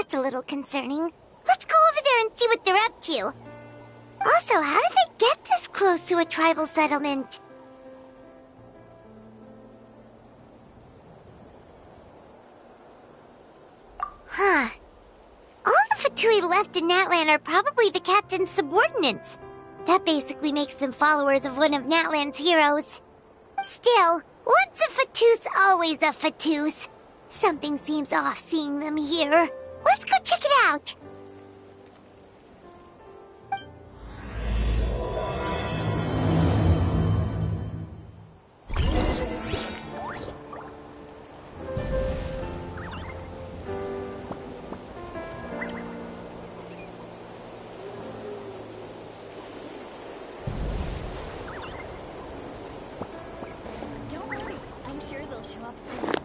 That's a little concerning. Let's go over there and see what they're up to. Also, how did they get this close to a tribal settlement? Huh. All the Fatui left in Natlan are probably the captain's subordinates. That basically makes them followers of one of Natlan's heroes. Still, once a Fatus, always a Fatus. Something seems off seeing them here. Let's go check it out! Don't worry, I'm sure they'll show up soon.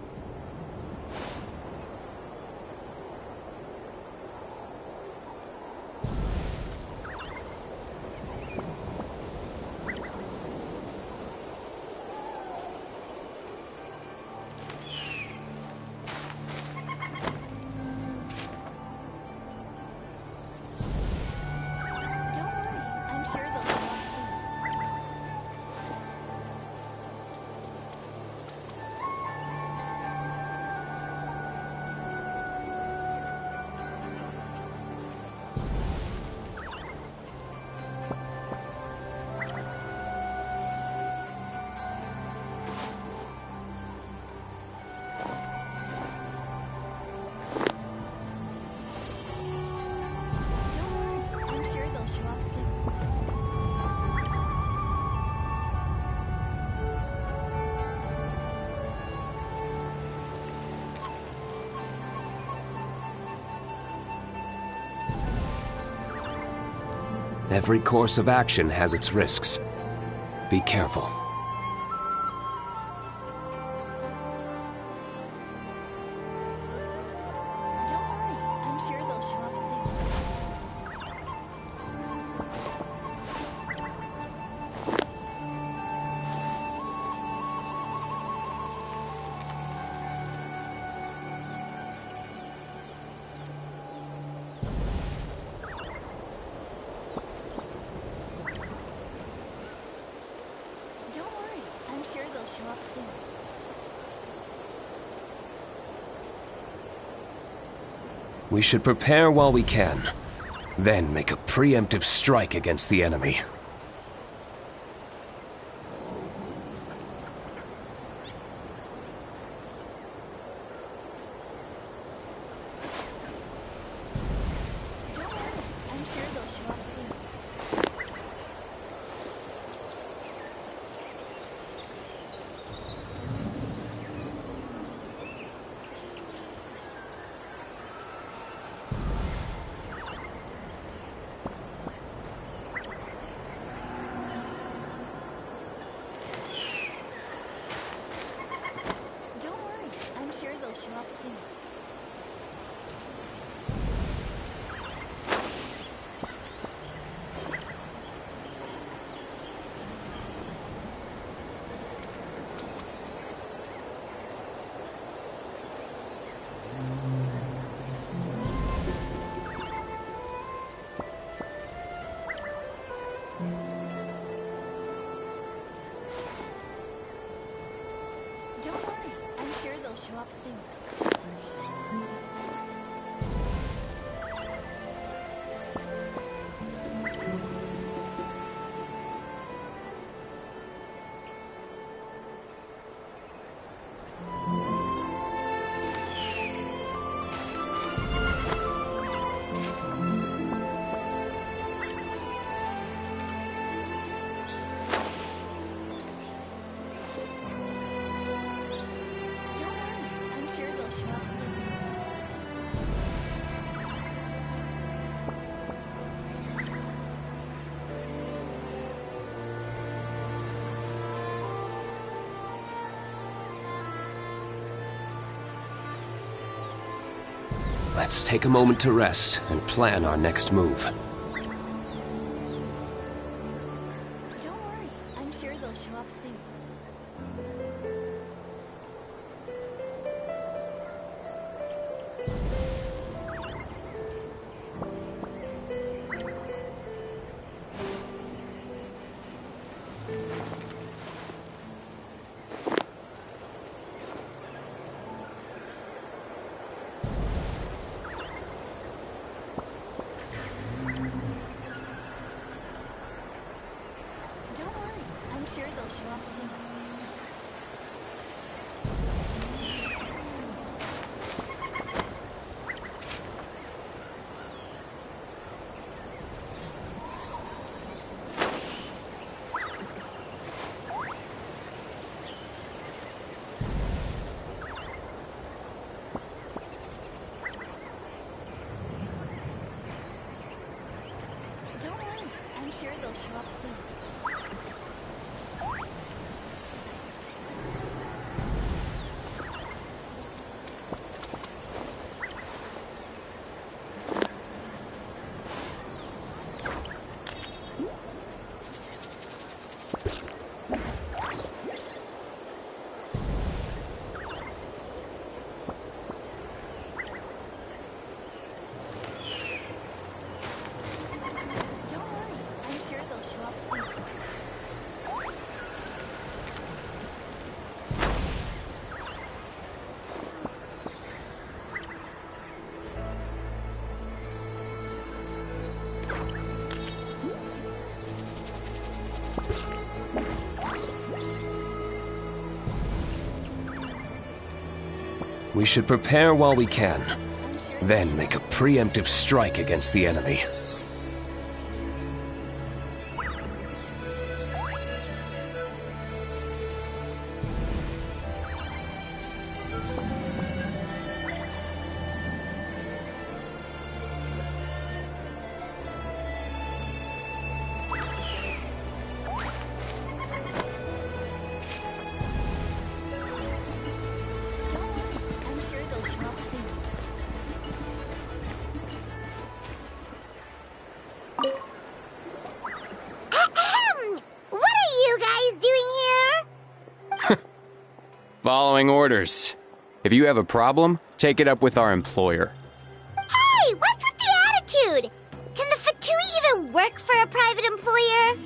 Every course of action has its risks. Be careful. Don't worry, I'm sure they'll show up soon. Don't worry, I'm sure they'll show up soon. We should prepare while we can, then make a preemptive strike against the enemy. Don't worry, I'm sure they'll show up soon. Don't worry, I'm sure they'll show up soon. Don't worry, I'm sure they'll show up soon. Don't worry, I'm sure they'll show up soon. Let's take a moment to rest and plan our next move. Don't worry, I'm sure they'll show up soon. sure they'll show up soon. Don't worry, I'm sure they'll show up soon. We should prepare while we can, I'm sure then make a preemptive strike against the enemy. Don't worry, I'm sure they'll show up soon. Ahem! What are you guys doing here? Following orders. If you have a problem, take it up with our employer. Hey, what's with the attitude? Can the Fatui even work for a private employer?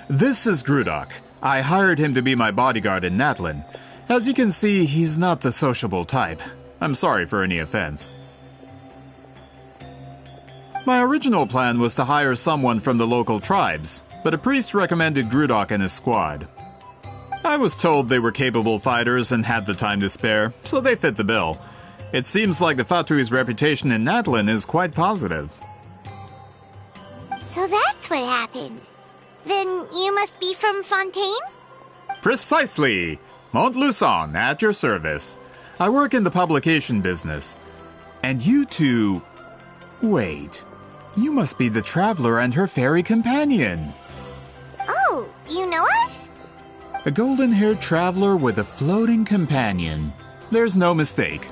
This is Grudok. I hired him to be my bodyguard in Natlin. As you can see, he's not the sociable type. I'm sorry for any offense. My original plan was to hire someone from the local tribes, but a priest recommended Grudok and his squad. I was told they were capable fighters and had the time to spare, so they fit the bill. It seems like the Fatui's reputation in Natlin is quite positive. So that's what happened. Then you must be from Fontaine? Precisely! Montluçon, at your service. I work in the publication business. And you two... Wait. You must be the traveler and her fairy companion. Oh, you know us? A golden-haired traveler with a floating companion. There's no mistake.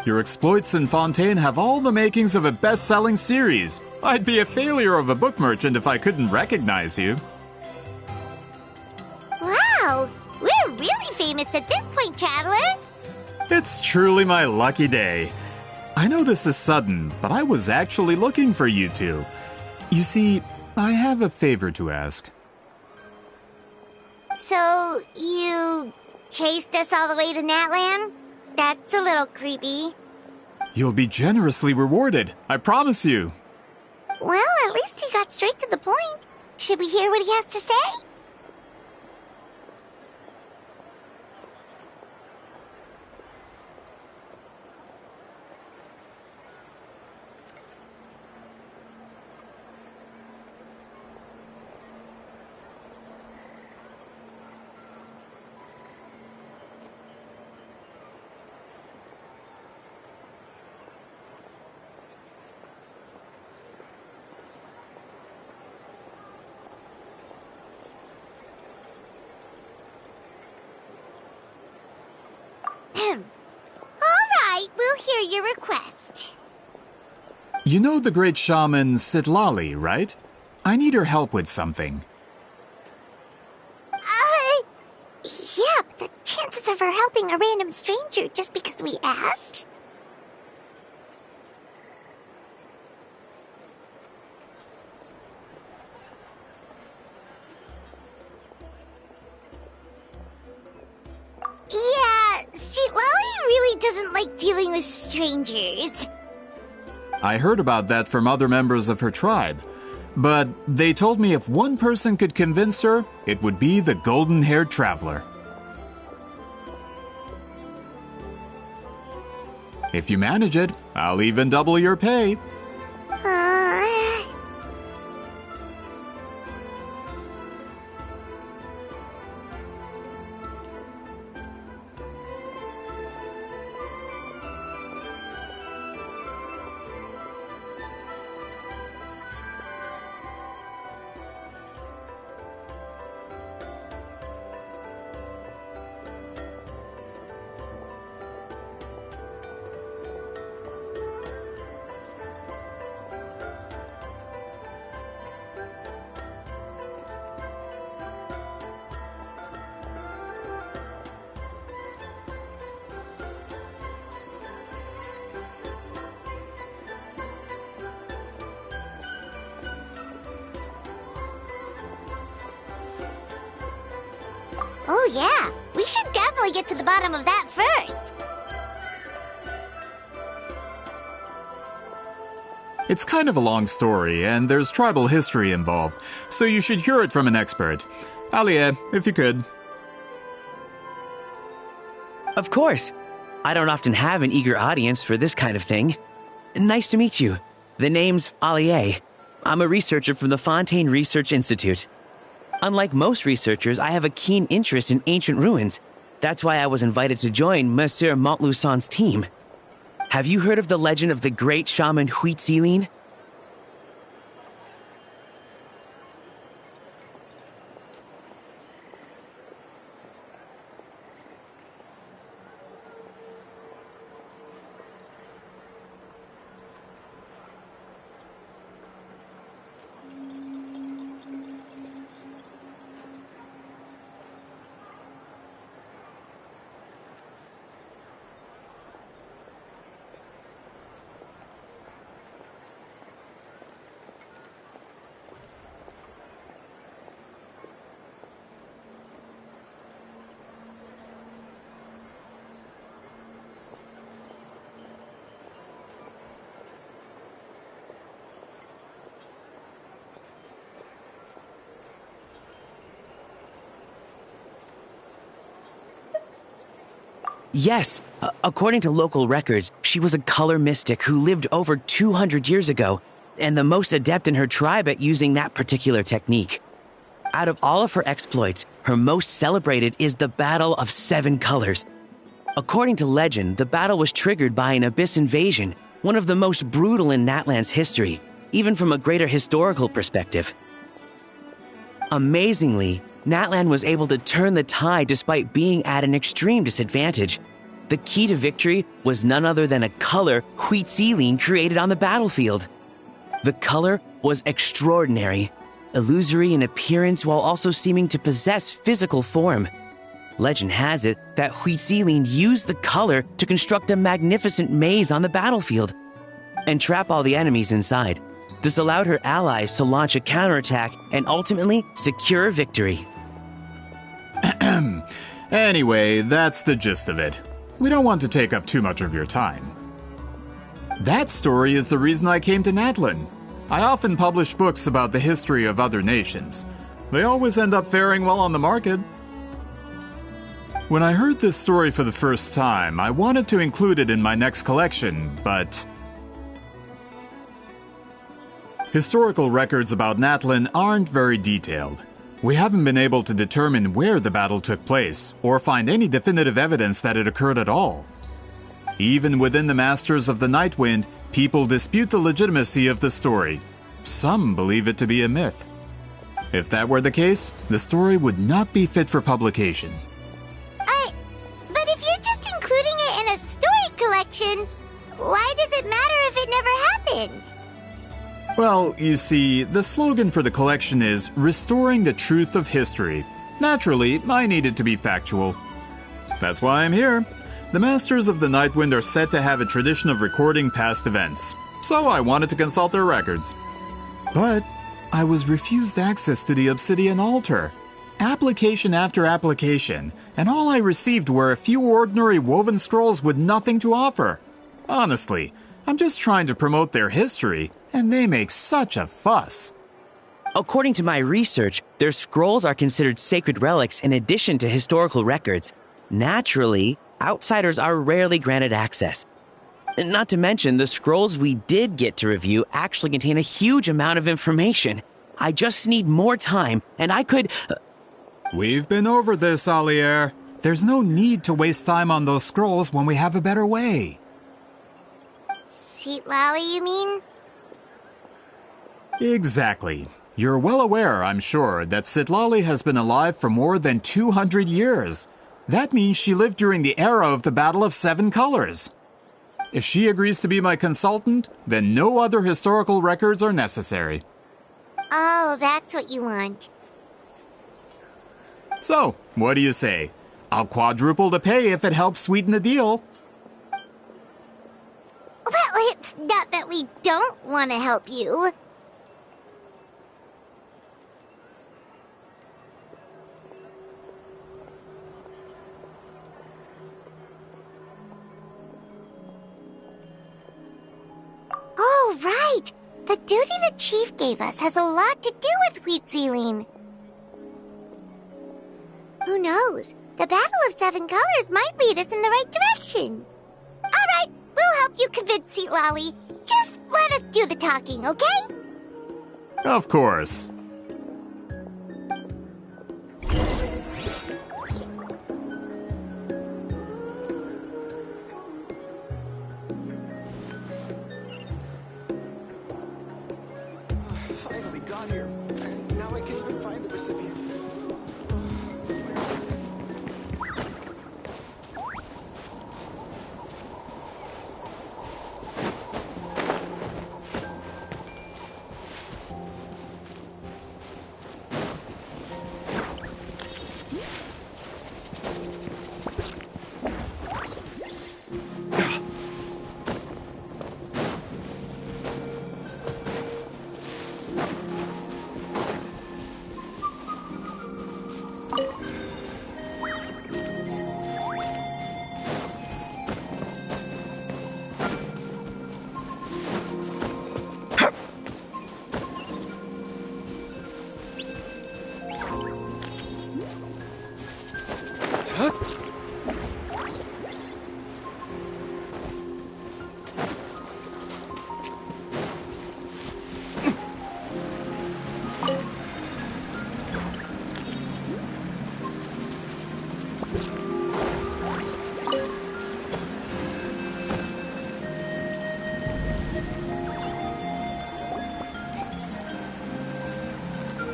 Your exploits in Fontaine have all the makings of a best-selling series. I'd be a failure of a book merchant if I couldn't recognize you. Wow, we're really famous at this point, Traveler. It's truly my lucky day. I know this is sudden, but I was actually looking for you two. You see, I have a favor to ask. So, you chased us all the way to Natlan? That's a little creepy. You'll be generously rewarded, I promise you. Well, at least he got straight to the point. Should we hear what he has to say? All right, we'll hear your request. You know the great shaman Sitlali, right? I need her help with something. Yeah, but the chances of her helping a random stranger just because we asked? Yeah, see, Lolly really doesn't like dealing with strangers. I heard about that from other members of her tribe. But they told me if one person could convince her, it would be the golden-haired traveler. If you manage it, I'll even double your pay. Oh yeah, we should definitely get to the bottom of that first. It's kind of a long story, and there's tribal history involved, so you should hear it from an expert. Alie, if you could. Of course. I don't often have an eager audience for this kind of thing. Nice to meet you. The name's Alie. I'm a researcher from the Fontaine Research Institute. Unlike most researchers, I have a keen interest in ancient ruins. That's why I was invited to join Monsieur Montluçon's team. Have you heard of the legend of the great shaman Huitzilin? Yes, according to local records, she was a color mystic who lived over 200 years ago, and the most adept in her tribe at using that particular technique. Out of all of her exploits, her most celebrated is the Battle of Seven Colors. According to legend, the battle was triggered by an abyss invasion, one of the most brutal in Natlan's history, even from a greater historical perspective. Amazingly, Natlan was able to turn the tide despite being at an extreme disadvantage. The key to victory was none other than a color Huitzilin created on the battlefield. The color was extraordinary, illusory in appearance while also seeming to possess physical form. Legend has it that Huitzilin used the color to construct a magnificent maze on the battlefield and trap all the enemies inside. This allowed her allies to launch a counterattack and ultimately secure victory. Anyway, that's the gist of it. We don't want to take up too much of your time. That story is the reason I came to Natlan. I often publish books about the history of other nations. They always end up faring well on the market. When I heard this story for the first time, I wanted to include it in my next collection, but historical records about Natlan aren't very detailed. We haven't been able to determine where the battle took place, or find any definitive evidence that it occurred at all. Even within the Masters of the Nightwind, people dispute the legitimacy of the story. Some believe it to be a myth. If that were the case, the story would not be fit for publication. But if you're just including it in a story collection, why does it matter if it never happened? Well, you see, the slogan for the collection is Restoring the Truth of History. Naturally, I need it to be factual. That's why I'm here. The Masters of the Nightwind are said to have a tradition of recording past events, so I wanted to consult their records. But I was refused access to the Obsidian Altar. Application after application, and all I received were a few ordinary woven scrolls with nothing to offer. Honestly, I'm just trying to promote their history, and they make such a fuss. According to my research, their scrolls are considered sacred relics in addition to historical records. Naturally, outsiders are rarely granted access. Not to mention, the scrolls we did get to review actually contain a huge amount of information. I just need more time, and I could... We've been over this, Alier. There's no need to waste time on those scrolls when we have a better way. Citlali, you mean? Exactly. You're well aware, I'm sure, that Citlali has been alive for more than 200 years. That means she lived during the era of the Battle of Seven Colors. If she agrees to be my consultant, then no other historical records are necessary. Oh, that's what you want. So, what do you say? I'll quadruple the pay if it helps sweeten the deal. Well, it's not that we don't want to help you. The duty the chief gave us has a lot to do with Wheat Sealing. Who knows? The Battle of Seven Colors might lead us in the right direction. Alright, we'll help you convince Seat Lolly. Just let us do the talking, okay? Of course. Finally got here. And now I can't even find the recipient.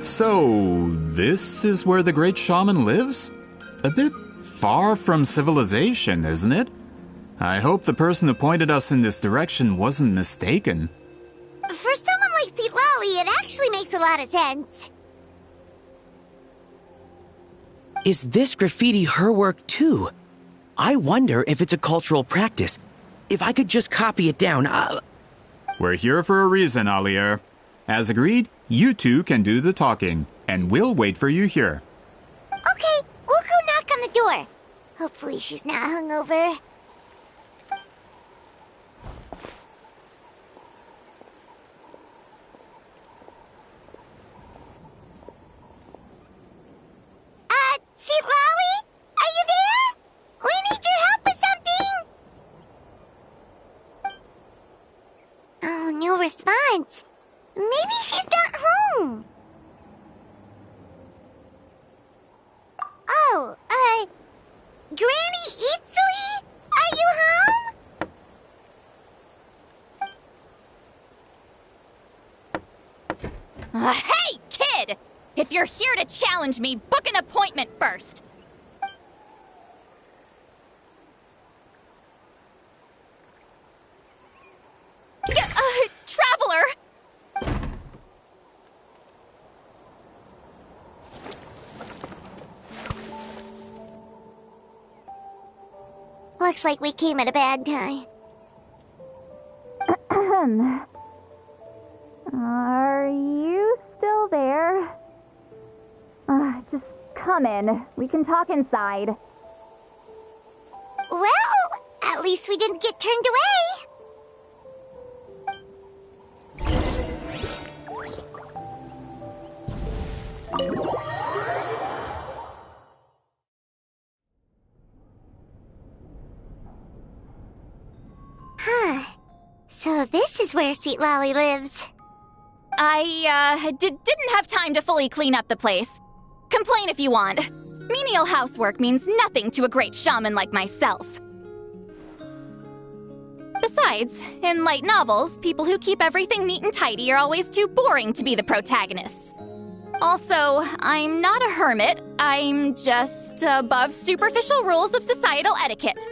So, this is where the great shaman lives? A bit far from civilization, isn't it? I hope the person who pointed us in this direction wasn't mistaken. For someone like Seat Lolly, it actually makes a lot of sense. Is this graffiti her work too? I wonder if it's a cultural practice. If I could just copy it down, We're here for a reason, Alier. As agreed, you two can do the talking, and we'll wait for you here. Okay, we'll go knock on the door. Hopefully she's not hungover. Seat Lolly? Are you there? We need your help with something! Oh, no response. Maybe she's not home. Oh, Granny Eatsley? Are you home? Hey, kid! If you're here to challenge me, book an appointment first. Traveler! Looks like we came at a bad time. Are you still there? Just come in. We can talk inside. Well, at least we didn't get turned away. Huh. So this is where Seat Lolly lives. I, didn't have time to fully clean up the place. Complain if you want. Menial housework means nothing to a great shaman like myself. Besides, in light novels, people who keep everything neat and tidy are always too boring to be the protagonists. Also, I'm not a hermit. I'm just above superficial rules of societal etiquette.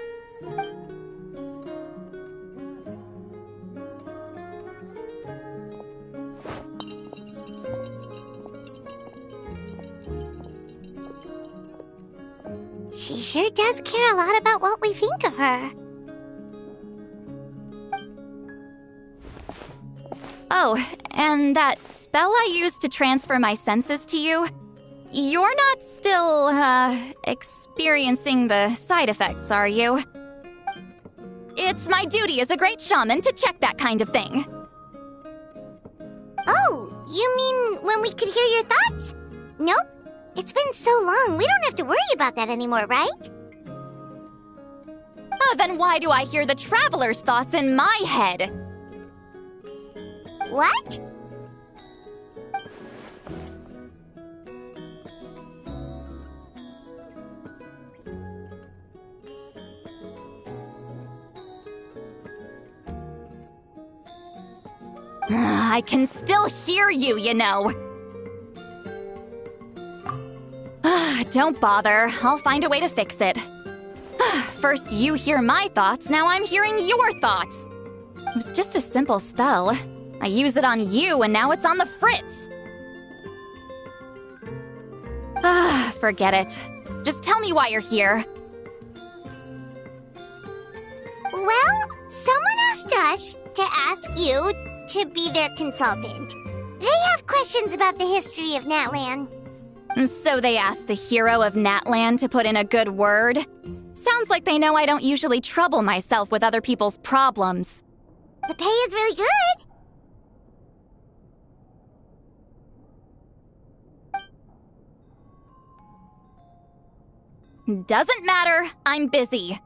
She sure does care a lot about what we think of her. Oh, and that spell I used to transfer my senses to you? You're not still, experiencing the side effects, are you? It's my duty as a great shaman to check that kind of thing. You mean when we could hear your thoughts? Nope. It's been so long, we don't have to worry about that anymore, right? Then why do I hear the Traveler's thoughts in my head? What? I can still hear you, you know. Don't bother. I'll find a way to fix it. First you hear my thoughts, now I'm hearing your thoughts. It was just a simple spell. I use it on you, and now it's on the Fritz. Forget it. Just tell me why you're here. Well, someone asked us to ask you to be their consultant. They have questions about the history of Natlan. So they asked the hero of Natlan to put in a good word? Sounds like they know I don't usually trouble myself with other people's problems. The pay is really good. Doesn't matter. I'm busy.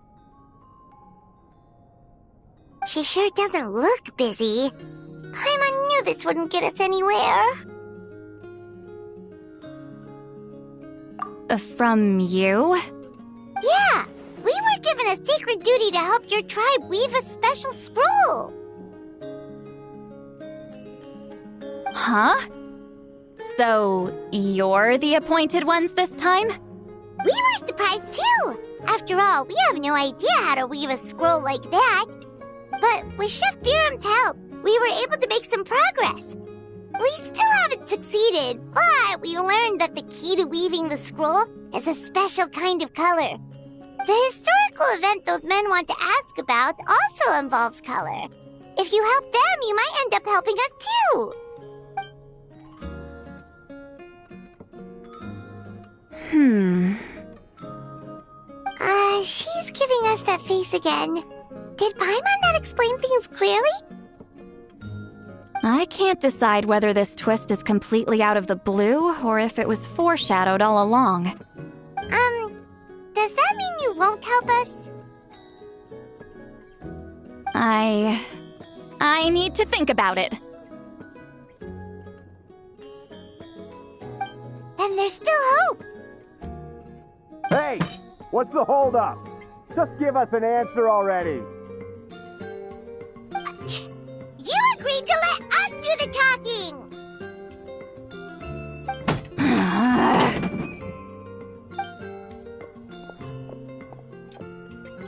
She sure doesn't look busy. Paimon knew this wouldn't get us anywhere. From you? Yeah, we were given a sacred duty to help your tribe weave a special scroll. Huh? So, you're the appointed ones this time? We were surprised too. After all, we have no idea how to weave a scroll like that. But with Chef Biram's help, we were able to make some progress. We still haven't succeeded, but we learned that the key to weaving the scroll is a special kind of color. The historical event those men want to ask about also involves color. If you help them, you might end up helping us too. She's giving us that face again. Did Paimon not explain things clearly? I can't decide whether this twist is completely out of the blue or if it was foreshadowed all along. Does that mean you won't help us? I need to think about it. Then there's still hope. Hey, what's the holdup? Just give us an answer already. You agreed to let us do the talking!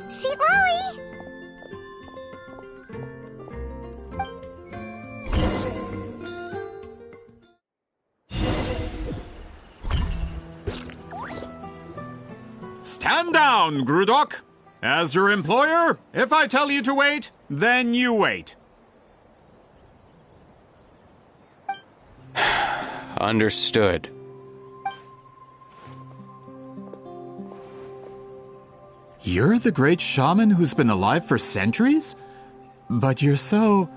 Sweet Lolly! Stand down, Grudok. As your employer, if I tell you to wait, then you wait. Understood. You're the great shaman who's been alive for centuries? But you're so...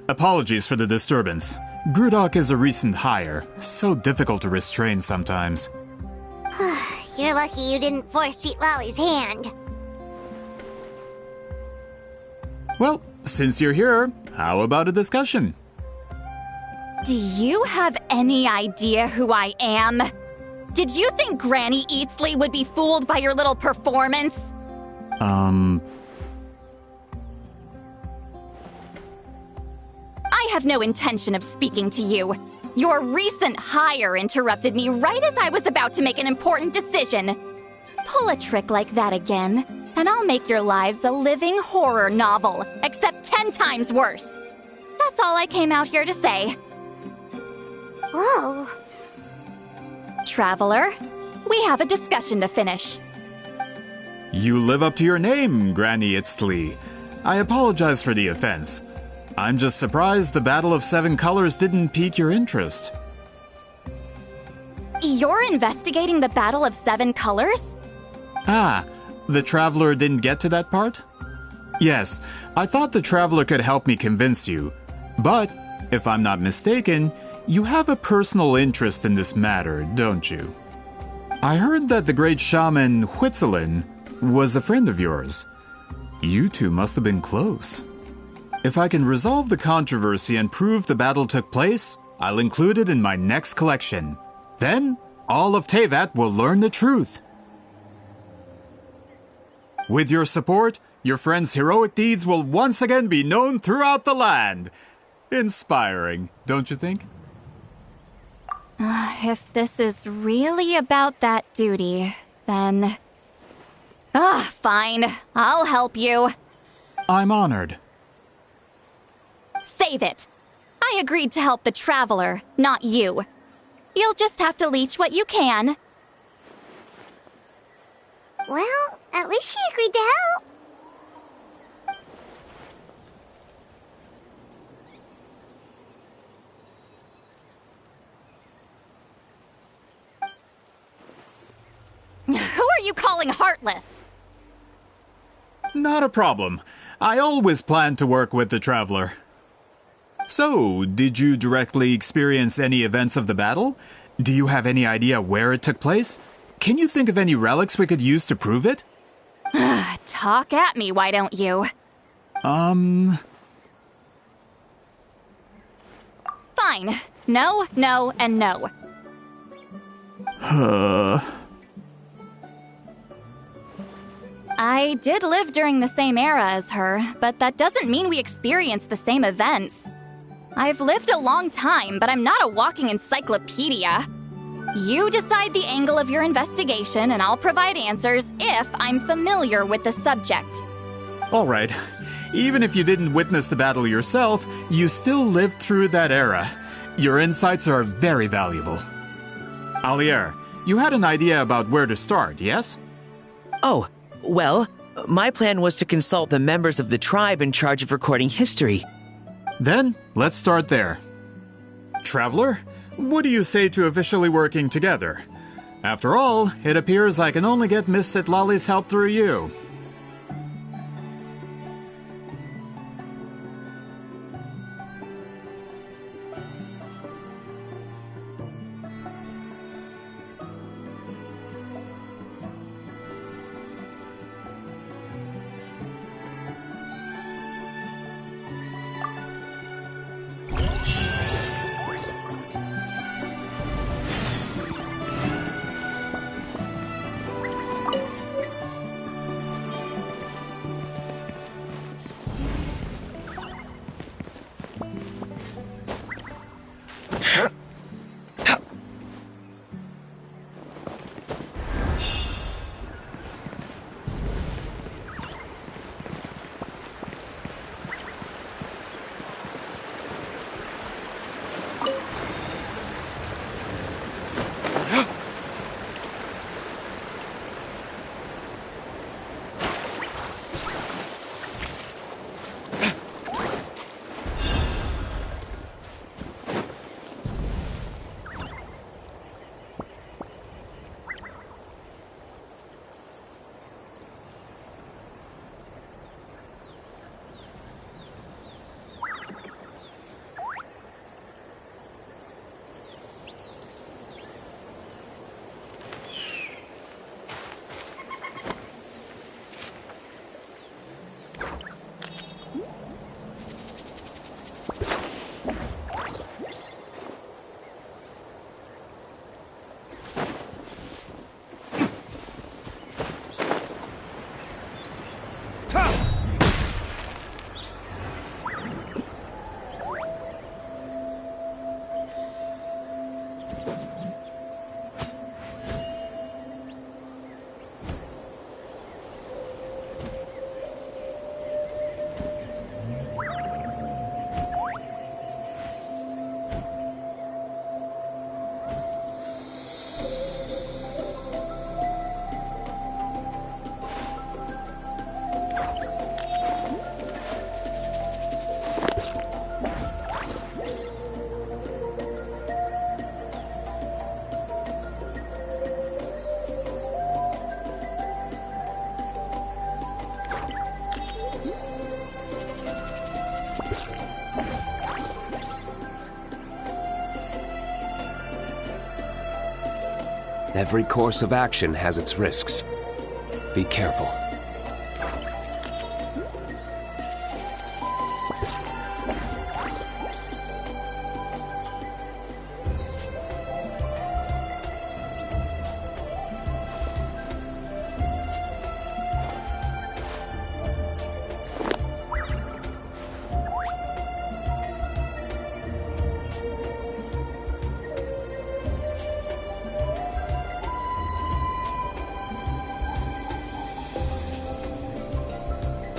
Apologies for the disturbance. Grudok is a recent hire, so difficult to restrain sometimes. You're lucky you didn't force Sweet Lolly's hand. Well, since you're here, how about a discussion? Do you have any idea who I am? Did you think Granny Eatsley would be fooled by your little performance? I have no intention of speaking to you. Your recent hire interrupted me right as I was about to make an important decision. Pull a trick like that again, and I'll make your lives a living horror novel, except 10 times worse. That's all I came out here to say. Whoa. Traveler, we have a discussion to finish. You live up to your name, Granny Itztli. I apologize for the offense. I'm just surprised the Battle of Seven Colors didn't pique your interest. You're investigating the Battle of Seven Colors? Ah, the Traveler didn't get to that part? Yes, I thought the Traveler could help me convince you. But If I'm not mistaken, you have a personal interest in this matter, don't you? I heard that the great shaman Huitzilin was a friend of yours. You two must have been close. If I can resolve the controversy and prove the battle took place, I'll include it in my next collection. Then, all of Teyvat will learn the truth. With your support, your friend's heroic deeds will once again be known throughout the land. Inspiring, don't you think? If this is really about that duty, then... fine. I'll help you. I'm honored. Save it! I agreed to help the Traveler, not you. You'll just have to leech what you can. Well, at least she agreed to help. Who are you calling heartless? Not a problem. I always plan to work with the Traveler. So, did you directly experience any events of the battle? Do you have any idea where it took place? Can you think of any relics we could use to prove it? Talk at me, why don't you? Fine. No, no, and no. I did live during the same era as her, but that doesn't mean we experienced the same events. I've lived a long time, but I'm not a walking encyclopedia. You decide the angle of your investigation, and I'll provide answers if I'm familiar with the subject. All right. Even if you didn't witness the battle yourself, you still lived through that era. Your insights are very valuable. Alier, you had an idea about where to start, yes? Oh, well, my plan was to consult the members of the tribe in charge of recording history. Then, let's start there. Traveler, what do you say to officially working together? After all, it appears I can only get Miss Sitlali's help through you. Every course of action has its risks. Be careful.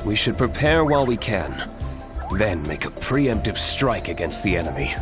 We should prepare while we can, then make a preemptive strike against the enemy.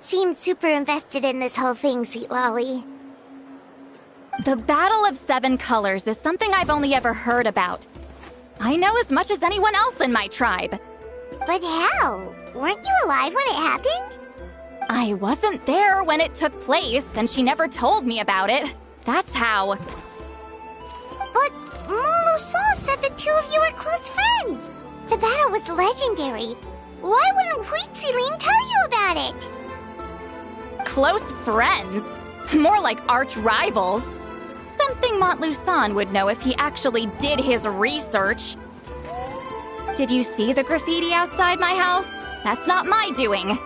Seem super invested in this whole thing, Sweet Lolly. The Battle of Seven Colors is something I've only ever heard about. I know as much as anyone else in my tribe. But how? Weren't you alive when it happened? I wasn't there when it took place, and she never told me about it. That's how. But Molu-Saw said the two of you were close friends. The battle was legendary. Why wouldn't Huitziling tell you about it? Close friends? More like arch rivals. Something Montluçon would know if he actually did his research. Did you see the graffiti outside my house? That's not my doing.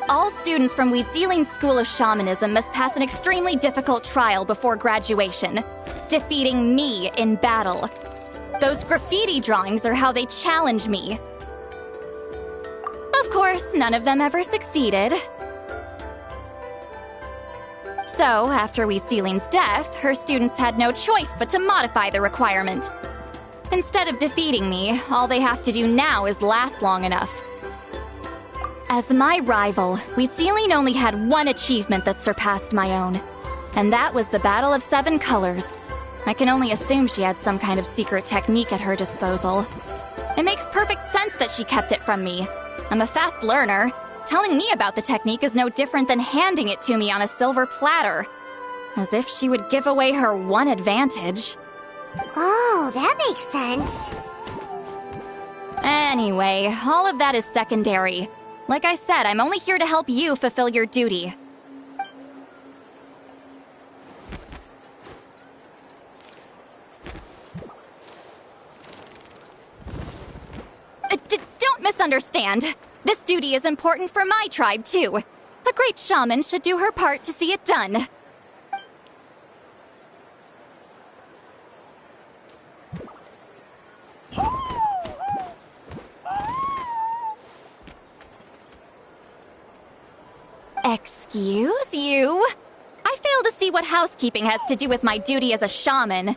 All students from Huitziling School of Shamanism must pass an extremely difficult trial before graduation, defeating me in battle. Those graffiti drawings are how they challenge me. Of course, none of them ever succeeded. So, after Huitziling's death, her students had no choice but to modify the requirement. Instead of defeating me, all they have to do now is last long enough. As my rival, Huitziling only had one achievement that surpassed my own, and that was the Battle of Seven Colors. I can only assume she had some kind of secret technique at her disposal. It makes perfect sense that she kept it from me. I'm a fast learner. Telling me about the technique is no different than handing it to me on a silver platter. As if she would give away her one advantage. Oh, that makes sense. Anyway, all of that is secondary. Like I said, I'm only here to help you fulfill your duty. Don't misunderstand. This duty is important for my tribe, too. A great shaman should do her part to see it done. Excuse you? I fail to see what housekeeping has to do with my duty as a shaman.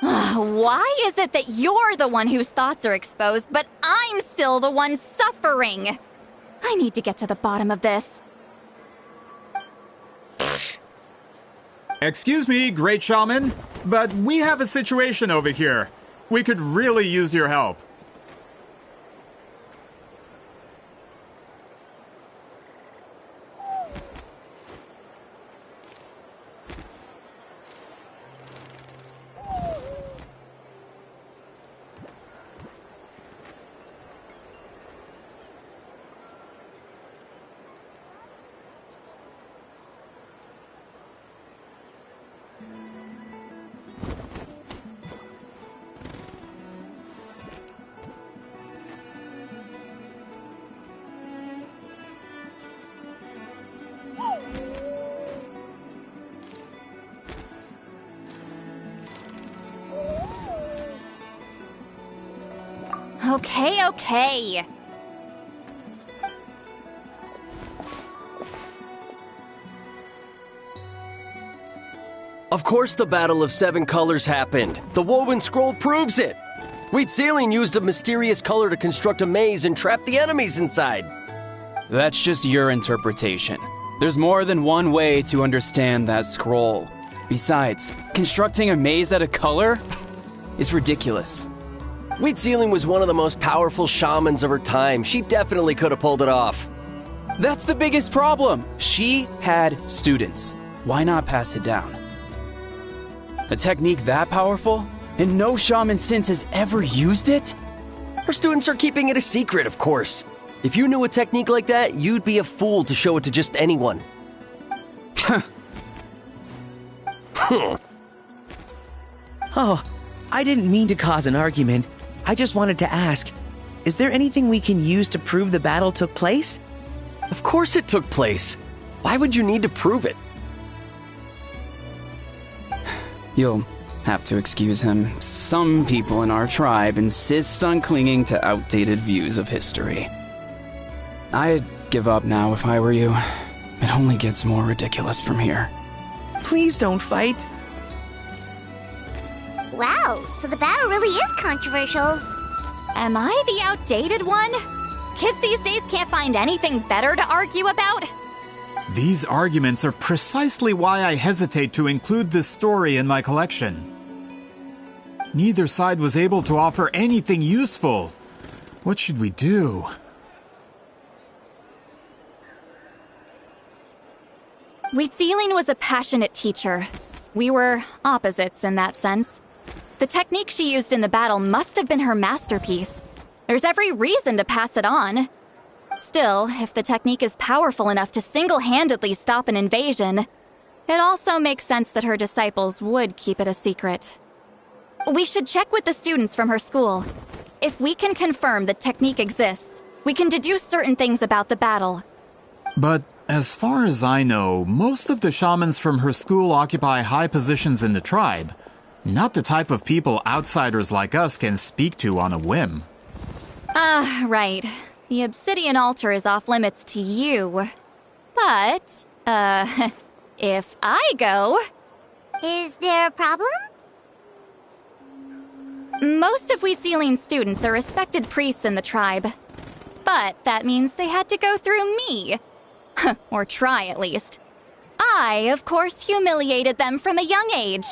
Why is it that you're the one whose thoughts are exposed, but I'm still the one suffering? I need to get to the bottom of this. Excuse me, great shaman, but we have a situation over here. We could really use your help. Okay. Of course the Battle of Seven Colors happened. The woven scroll proves it. Wheat Ceiling used a mysterious color to construct a maze and trap the enemies inside. That's just your interpretation. There's more than one way to understand that scroll. Besides, constructing a maze out of color is ridiculous. Wheat Ceiling was one of the most powerful shamans of her time. She definitely could have pulled it off. That's the biggest problem. She had students. Why not pass it down? A technique that powerful? And no shaman since has ever used it? Her students are keeping it a secret, of course. If you knew a technique like that, you'd be a fool to show it to just anyone. Oh, I didn't mean to cause an argument. I just wanted to ask, is there anything we can use to prove the battle took place? Of course it took place. Why would you need to prove it? You'll have to excuse him. Some people in our tribe insist on clinging to outdated views of history. I'd give up now if I were you. It only gets more ridiculous from here. Please don't fight. Wow, so the battle really is controversial. Am I the outdated one? Kids these days can't find anything better to argue about? These arguments are precisely why I hesitate to include this story in my collection. Neither side was able to offer anything useful. What should we do? Wheat Ceiling was a passionate teacher. We were opposites in that sense. The technique she used in the battle must have been her masterpiece. There's every reason to pass it on. Still, if the technique is powerful enough to single-handedly stop an invasion, it also makes sense that her disciples would keep it a secret. We should check with the students from her school. If we can confirm the technique exists, we can deduce certain things about the battle. But as far as I know, most of the shamans from her school occupy high positions in the tribe. Not the type of people outsiders like us can speak to on a whim. Right. The obsidian altar is off limits to you. But, if I go... Is there a problem? Most of Wheat Ceiling students are respected priests in the tribe. But that means they had to go through me. Or try, at least. I, of course, humiliated them from a young age.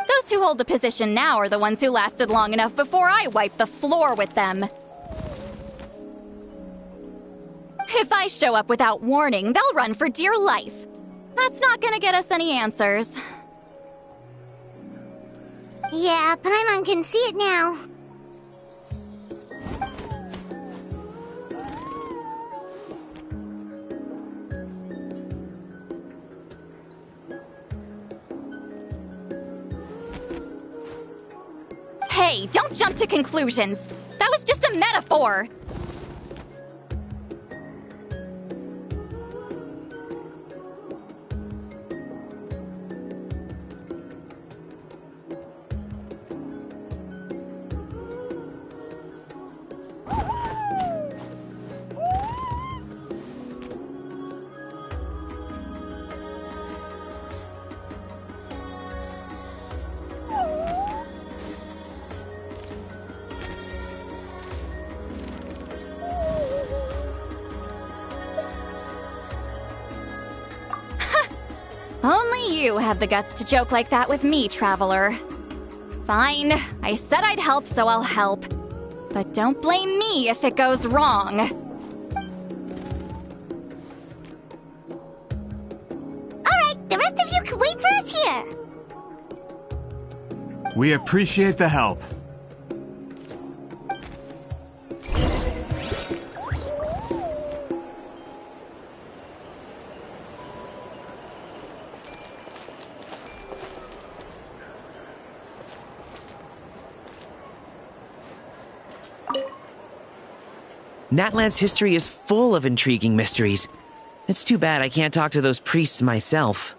Those who hold the position now are the ones who lasted long enough before I wiped the floor with them. If I show up without warning, they'll run for dear life. That's not gonna get us any answers. Yeah, Paimon can see it now. Hey, don't jump to conclusions. That was just a metaphor. Only you have the guts to joke like that with me, Traveler. Fine, I said I'd help, so I'll help. But don't blame me if it goes wrong. Alright, the rest of you can wait for us here. We appreciate the help. Natlan's history is full of intriguing mysteries. It's too bad I can't talk to those priests myself.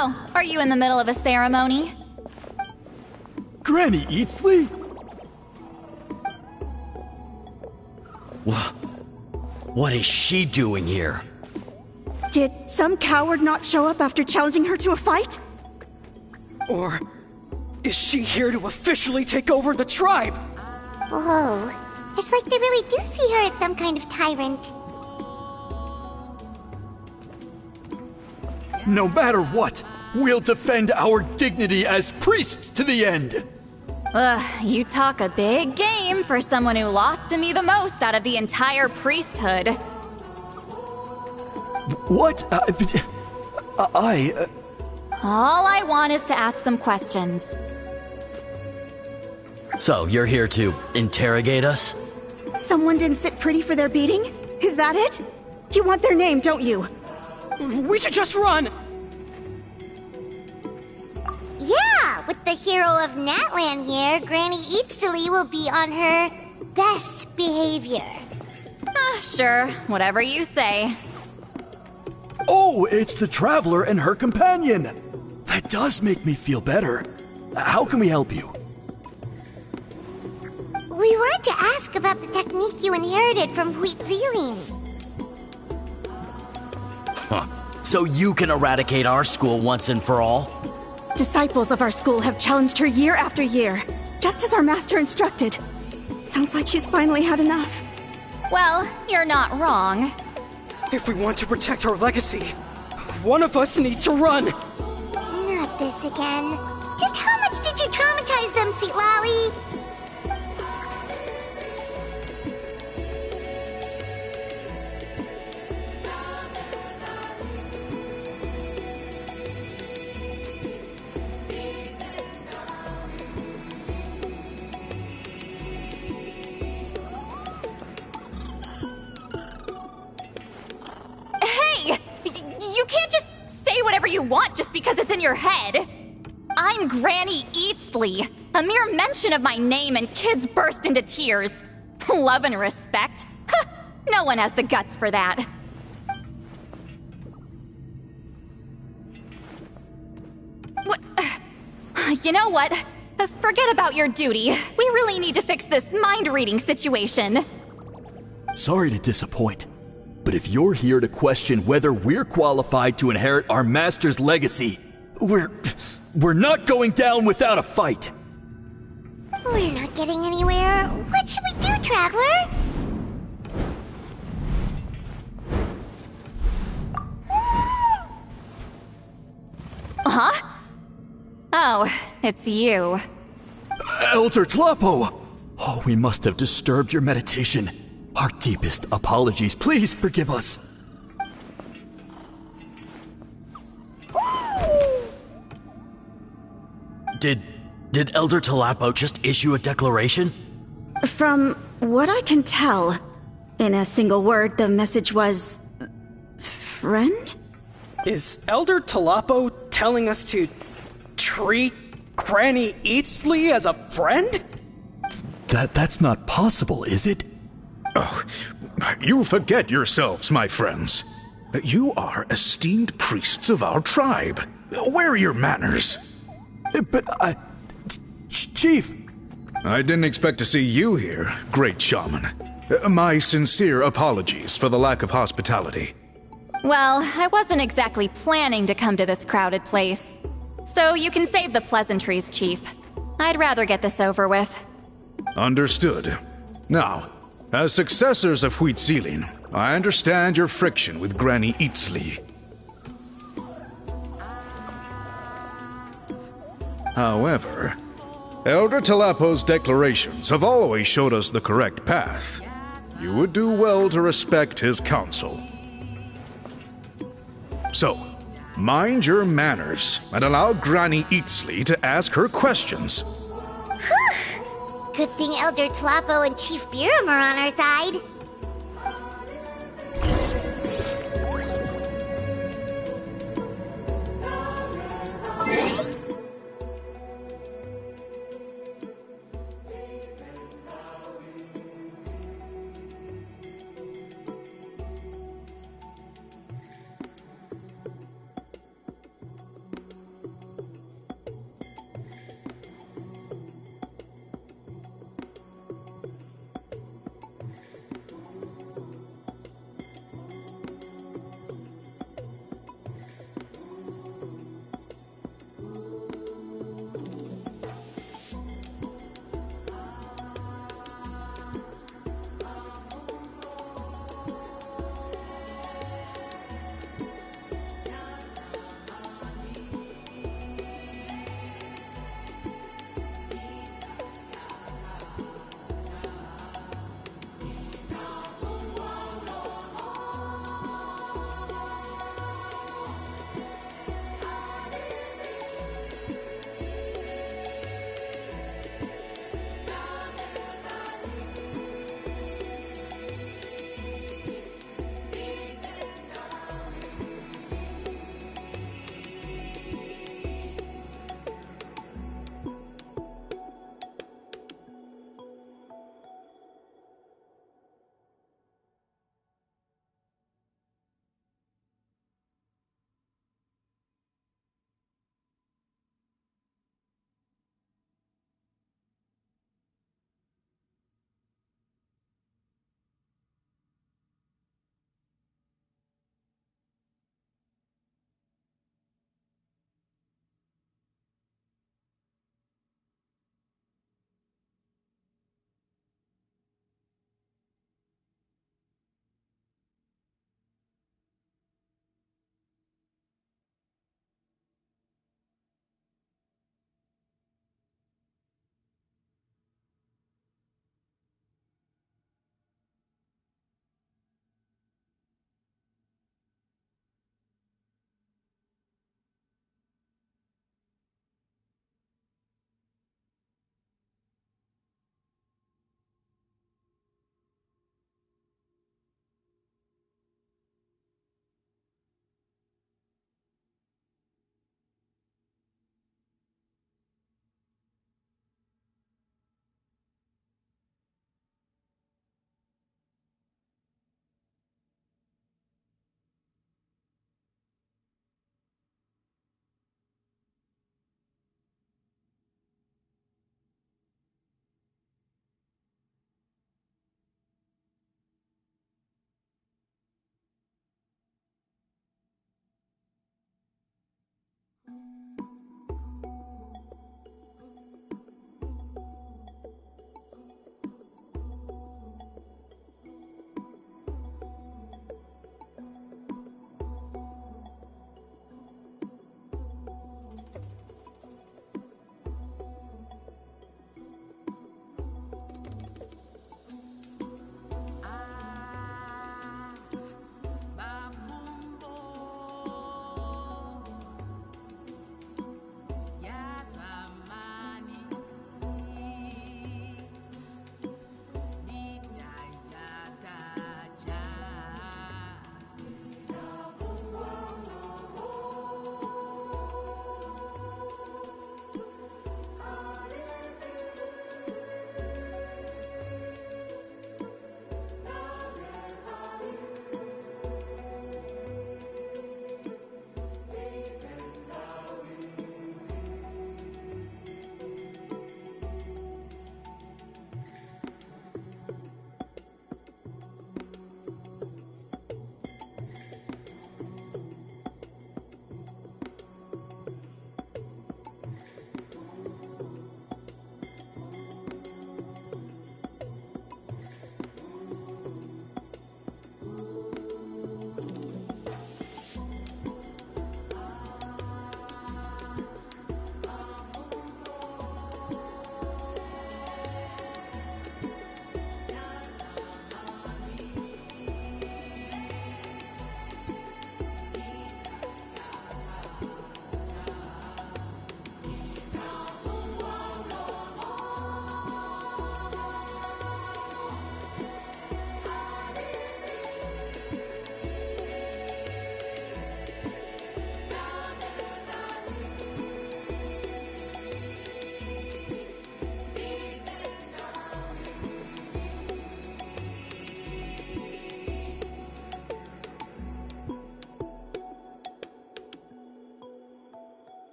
Oh, are you in the middle of a ceremony? Granny Eatsley? What is she doing here? Did some coward not show up after challenging her to a fight? Or is she here to officially take over the tribe? Whoa. It's like they really do see her as some kind of tyrant. No matter what, we'll defend our dignity as priests to the end. Ugh, you talk a big game for someone who lost to me the most out of the entire priesthood. What? All I want is to ask some questions. So, you're here to interrogate us? Someone didn't sit pretty for their beating? Is that it? You want their name, don't you? We should just run! Yeah, with the hero of Natlan here, Granny Eatstily will be on her best behavior. Sure, whatever you say. Oh, it's the Traveler and her companion. That does make me feel better. How can we help you? We wanted to ask about the technique you inherited from Huitziling. Huh. So you can eradicate our school once and for all? Disciples of our school have challenged her year after year, just as our master instructed. Sounds like she's finally had enough. Well, you're not wrong. If we want to protect our legacy, one of us needs to run! Not this again. Just how much did you traumatize them, Sweet Lolly? You can't just say whatever you want just because it's in your head. I'm Granny Eatsley. A mere mention of my name and kids burst into tears. Love and respect? No one has the guts for that. You know what? Forget about your duty. We really need to fix this mind-reading situation. Sorry to disappoint, but if you're here to question whether we're qualified to inherit our master's legacy, we're not going down without a fight. We're not getting anywhere. What should we do, Traveler? Huh? Oh, it's you. Elder Tlapo! Oh, we must have disturbed your meditation. Our deepest apologies. Please forgive us. Did Elder Tlapo just issue a declaration? From what I can tell, in a single word, the message was... friend? Is Elder Tlapo telling us to treat Granny Eatsley as a friend? That's not possible, is it? Oh, you forget yourselves, my friends. You are esteemed priests of our tribe. Where are your manners? But Chief! I didn't expect to see you here, great shaman. My sincere apologies for the lack of hospitality. Well, I wasn't exactly planning to come to this crowded place. So you can save the pleasantries, Chief. I'd rather get this over with. Understood. Now, as successors of Huitziling, I understand your friction with Granny Eatsley. However, Elder Tlapo's declarations have always showed us the correct path. You would do well to respect his counsel. So, mind your manners and allow Granny Eatsley to ask her questions. Good thing Elder Tlapo and Chief Biram are on our side.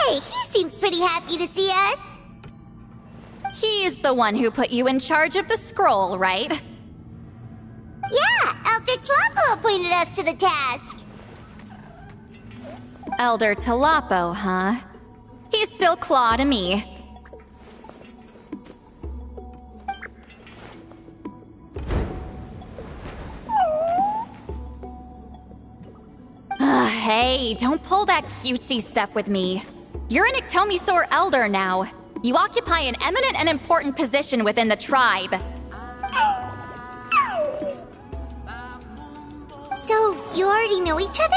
Hey, he seems pretty happy to see us. He's the one who put you in charge of the scroll, right? Yeah, Elder Tlapo appointed us to the task. Elder Tlapo, huh? He's still Claw to me. Hey, don't pull that cutesy stuff with me. You're an Iktomisaur Elder now. You occupy an eminent and important position within the tribe. So, you already know each other?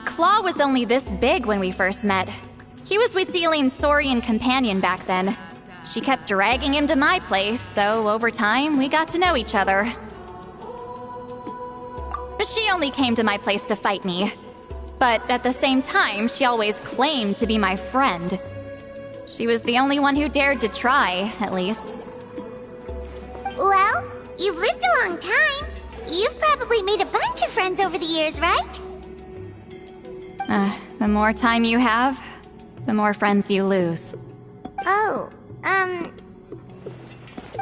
Claw was only this big when we first met. He was with Zealin's Saurian companion back then. She kept dragging him to my place, so over time, we got to know each other. She only came to my place to fight me. But at the same time, she always claimed to be my friend. She was the only one who dared to try, at least. Well, you've lived a long time. You've probably made a bunch of friends over the years, right? The more time you have, the more friends you lose. Oh,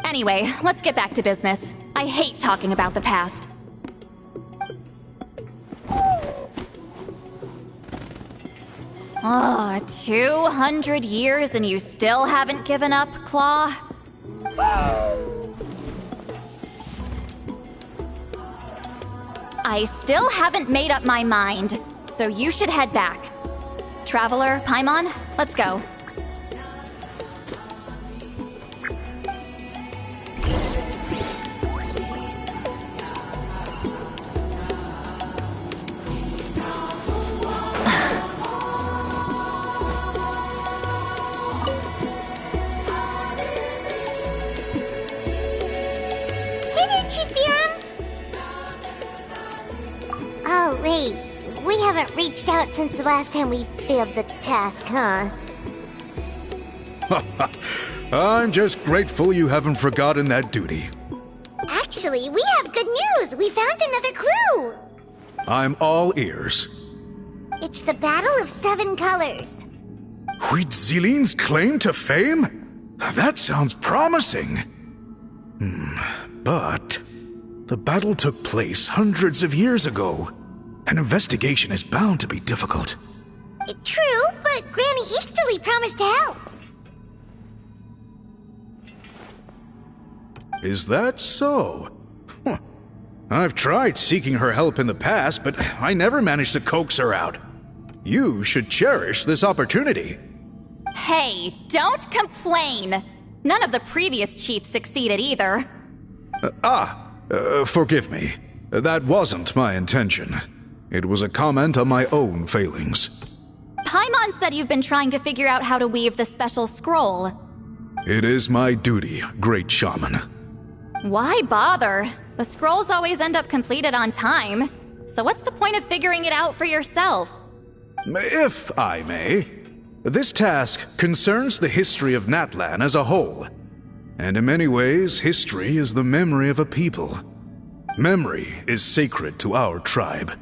Anyway, let's get back to business. I hate talking about the past. Oh, 200 years and you still haven't given up, Claw? I still haven't made up my mind, so you should head back. Traveler, Paimon, let's go. Oh, wait. We haven't reached out since the last time we failed the task, huh? I'm just grateful you haven't forgotten that duty. Actually, we have good news! We found another clue! I'm all ears. It's the Battle of Seven Colors. Huitzilin's claim to fame? That sounds promising. But the battle took place hundreds of years ago. An investigation is bound to be difficult. True, but Granny Easterly promised to help. Is that so? Huh. I've tried seeking her help in the past, but I never managed to coax her out. You should cherish this opportunity. Hey, don't complain! None of the previous chiefs succeeded either. Forgive me. That wasn't my intention. It was a comment on my own failings. Paimon said you've been trying to figure out how to weave the special scroll. It is my duty, great shaman. Why bother? The scrolls always end up completed on time. So what's the point of figuring it out for yourself? If I may, this task concerns the history of Natlan as a whole. And in many ways, history is the memory of a people. Memory is sacred to our tribe.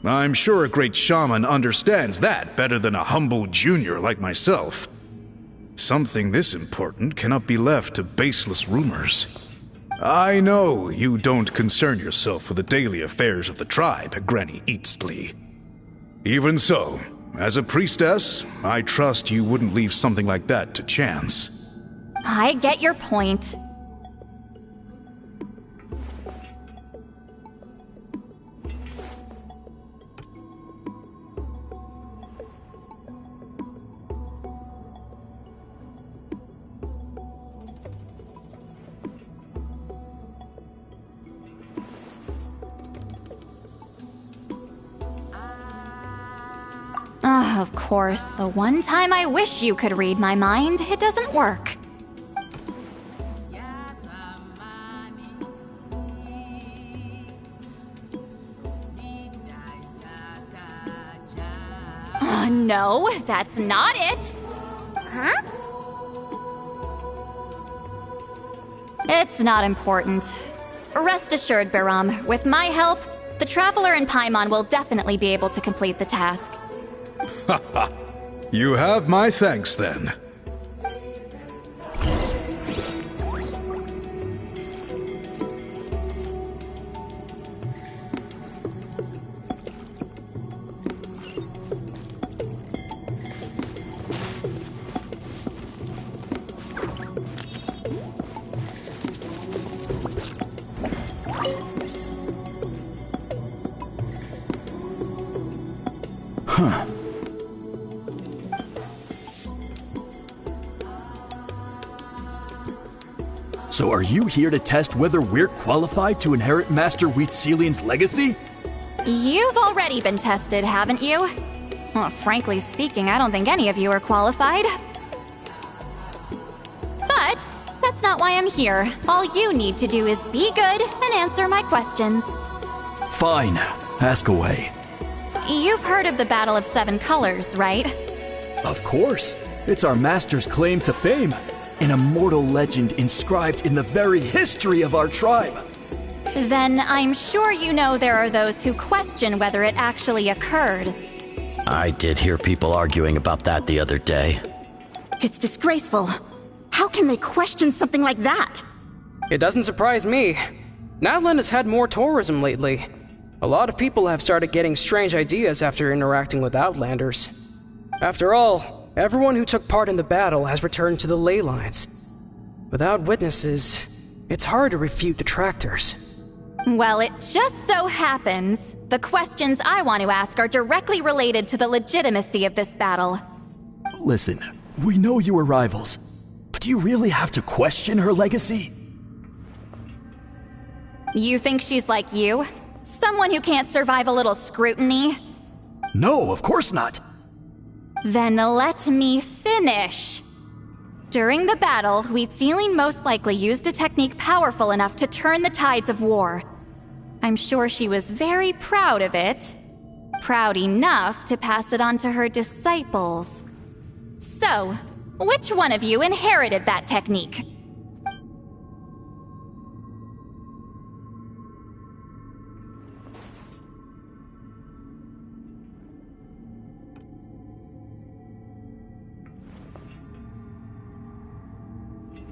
I'm sure a great shaman understands that better than a humble junior like myself. Something this important cannot be left to baseless rumors. I know you don't concern yourself with the daily affairs of the tribe, Granny Easterly. Even so, as a priestess, I trust you wouldn't leave something like that to chance. I get your point. Of course, the one time I wish you could read my mind, it doesn't work. No, that's not it. Huh? It's not important. Rest assured, Biram, with my help, The Traveler and Paimon will definitely be able to complete the task. You have my thanks then. Huh. So are you here to test whether we're qualified to inherit Master Wheatselian's legacy? You've already been tested, haven't you? Well, frankly speaking, I don't think any of you are qualified. But that's not why I'm here. All you need to do is be good and answer my questions. Fine. Ask away. You've heard of the Battle of Seven Colors, right? Of course. It's our master's claim to fame. An immortal legend inscribed in the very history of our tribe. Then I'm sure you know there are those who question whether it actually occurred. I did hear people arguing about that the other day. It's disgraceful. How can they question something like that? It doesn't surprise me. Natlan has had more tourism lately. A lot of people have started getting strange ideas after interacting with Outlanders. After all, everyone who took part in the battle has returned to the ley lines. Without witnesses, it's hard to refute detractors. Well, it just so happens the questions I want to ask are directly related to the legitimacy of this battle. Listen, we know you were rivals, but do you really have to question her legacy? You think she's like you? Someone who can't survive a little scrutiny? No, of course not. Then let me finish. During the battle, Wheatselian most likely used a technique powerful enough to turn the tides of war. I'm sure she was very proud of it. Proud enough to pass it on to her disciples. So, which one of you inherited that technique?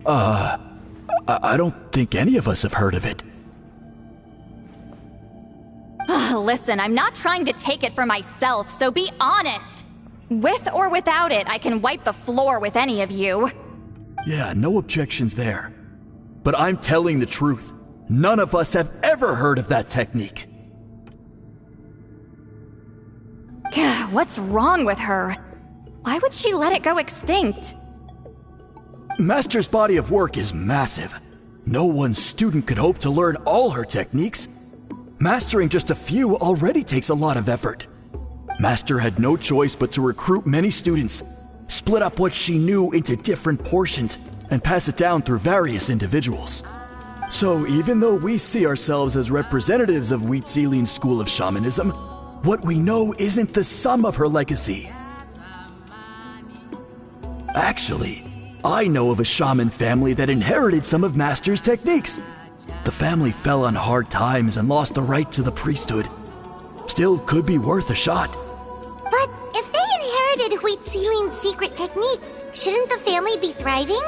I don't think any of us have heard of it. Listen, I'm not trying to take it for myself, so be honest. With or without it, I can wipe the floor with any of you. Yeah, no objections there. But I'm telling the truth. None of us have ever heard of that technique. What's wrong with her? Why would she let it go extinct? Master's body of work is massive. No one student could hope to learn all her techniques. Mastering just a few already takes a lot of effort. Master had no choice but to recruit many students, split up what she knew into different portions, and pass it down through various individuals. So even though we see ourselves as representatives of Wheatselian's school of shamanism, what we know isn't the sum of her legacy. Actually, I know of a shaman family that inherited some of Master's techniques. The family fell on hard times and lost the right to the priesthood. Still could be worth a shot. But if they inherited Wheatselian's secret technique, shouldn't the family be thriving?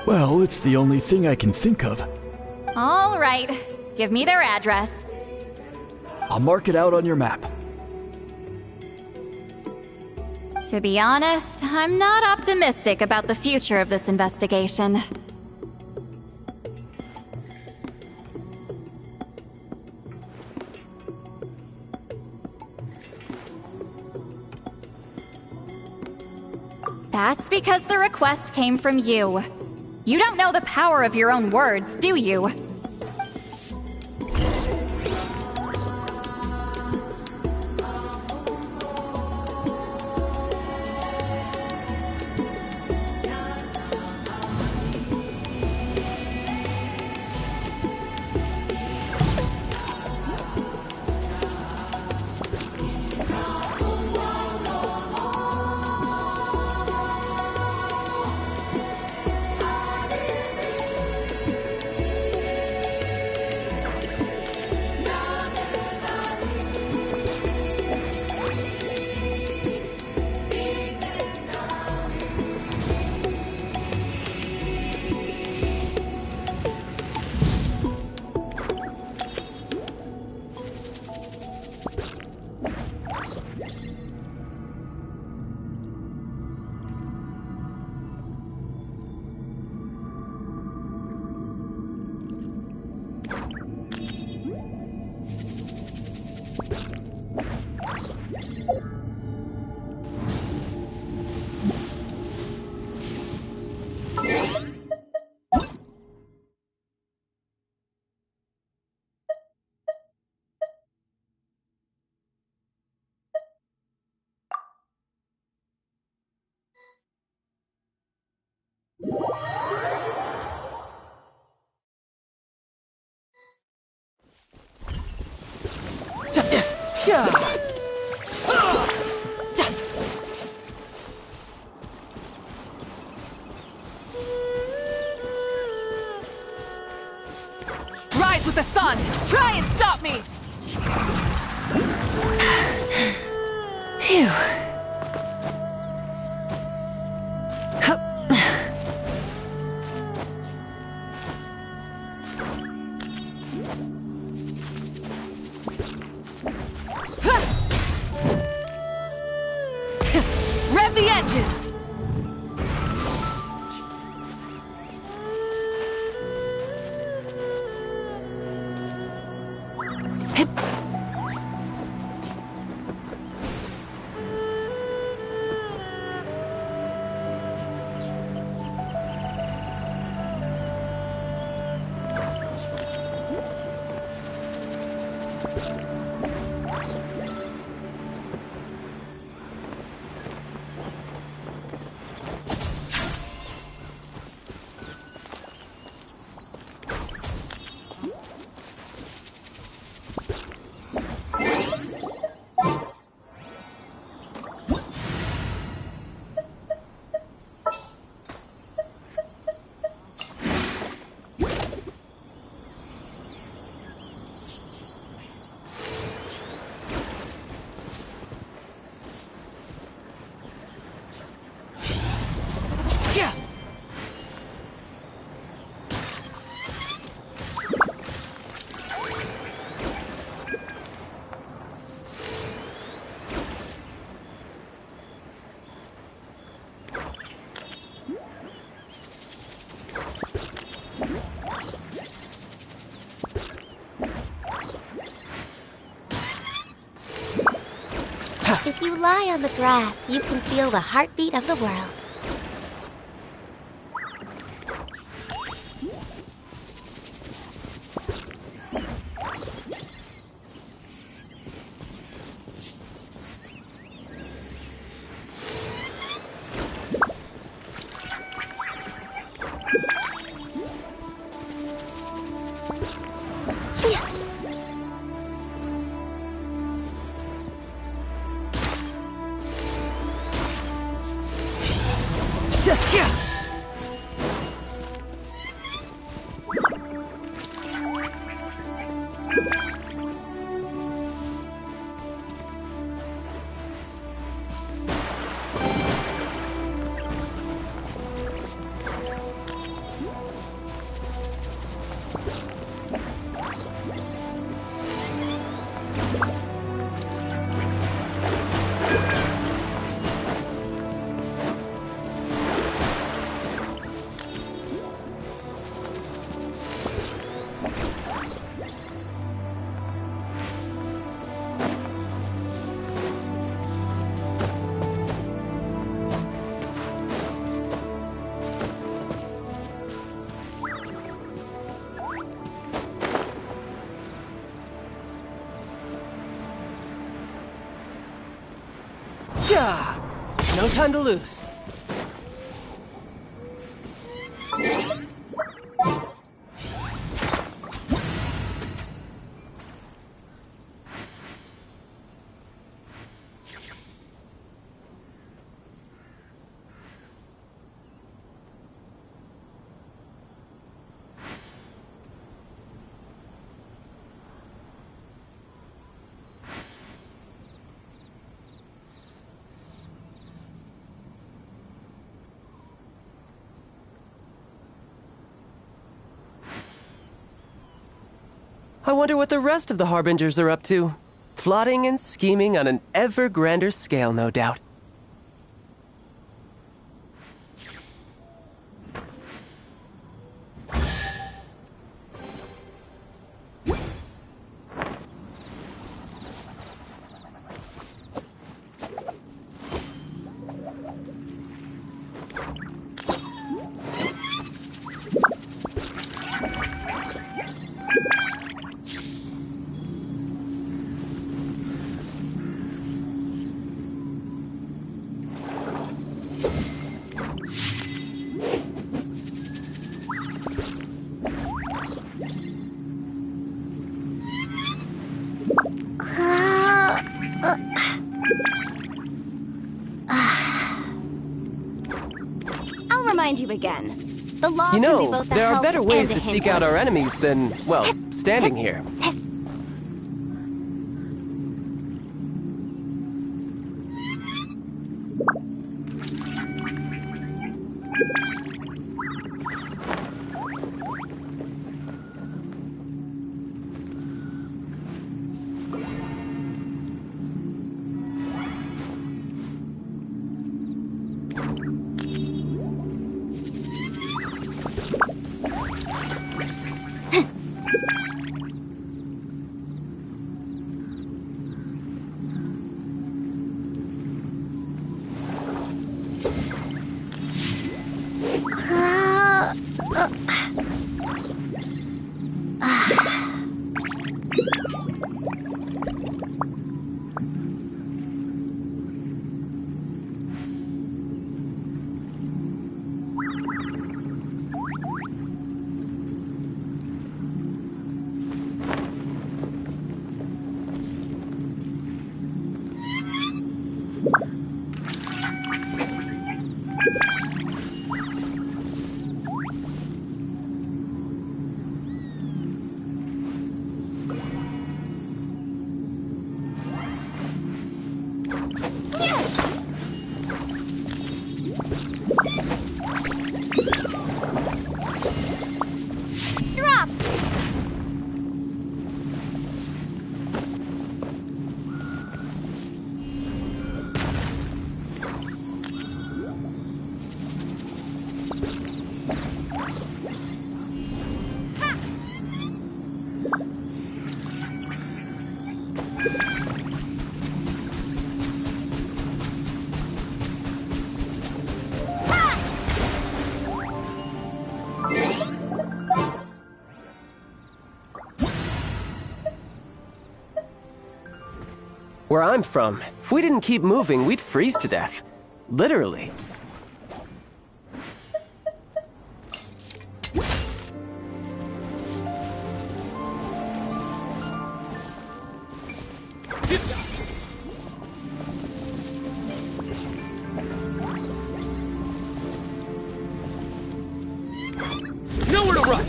Well, it's the only thing I can think of. All right, give me their address. I'll mark it out on your map. To be honest, I'm not optimistic about the future of this investigation. That's because the request came from you. You don't know the power of your own words, do you? Rise with the sun! Try and stop me! Phew. Rev the engines! If you lie on the grass, you can feel the heartbeat of the world. No time to lose. I wonder what the rest of the Harbingers are up to. Plotting and scheming on an ever grander scale, no doubt. I'll remind you again. The law You can be know, both a there are help better ways and a to seek out our hindrance. enemies than, well, standing here. Drop! Where I'm from, if we didn't keep moving, we'd freeze to death. Literally. Nowhere to run!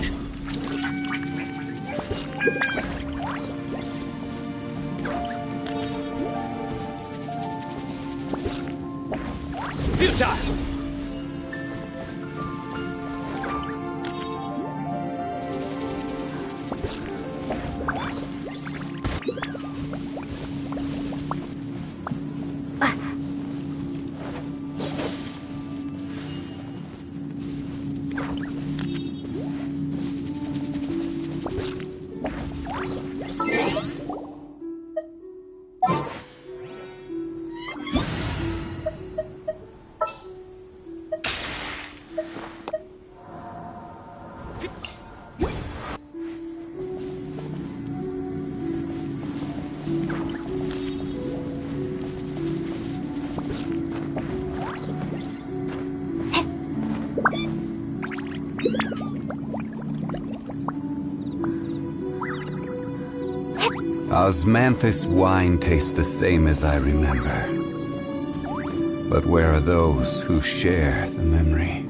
Futile! Osmanthus wine tastes the same as I remember. But where are those who share the memory?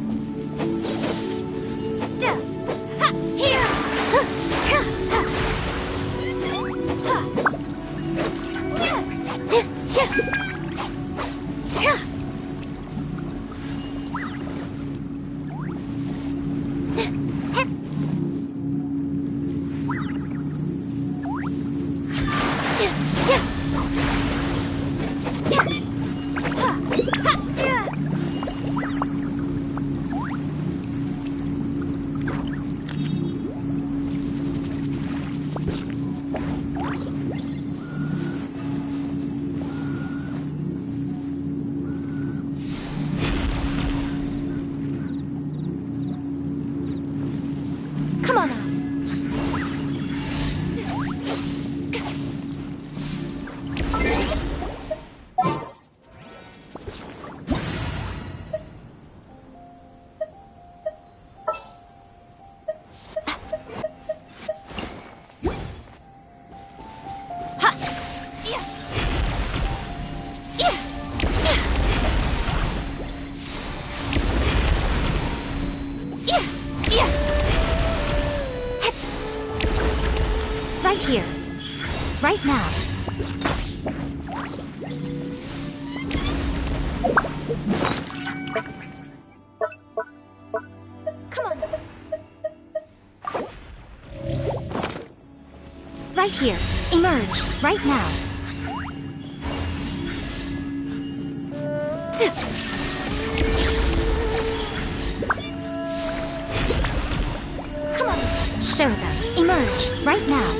right now. Come on. Right here. Emerge, right now. Come on. Show them. Emerge, right now.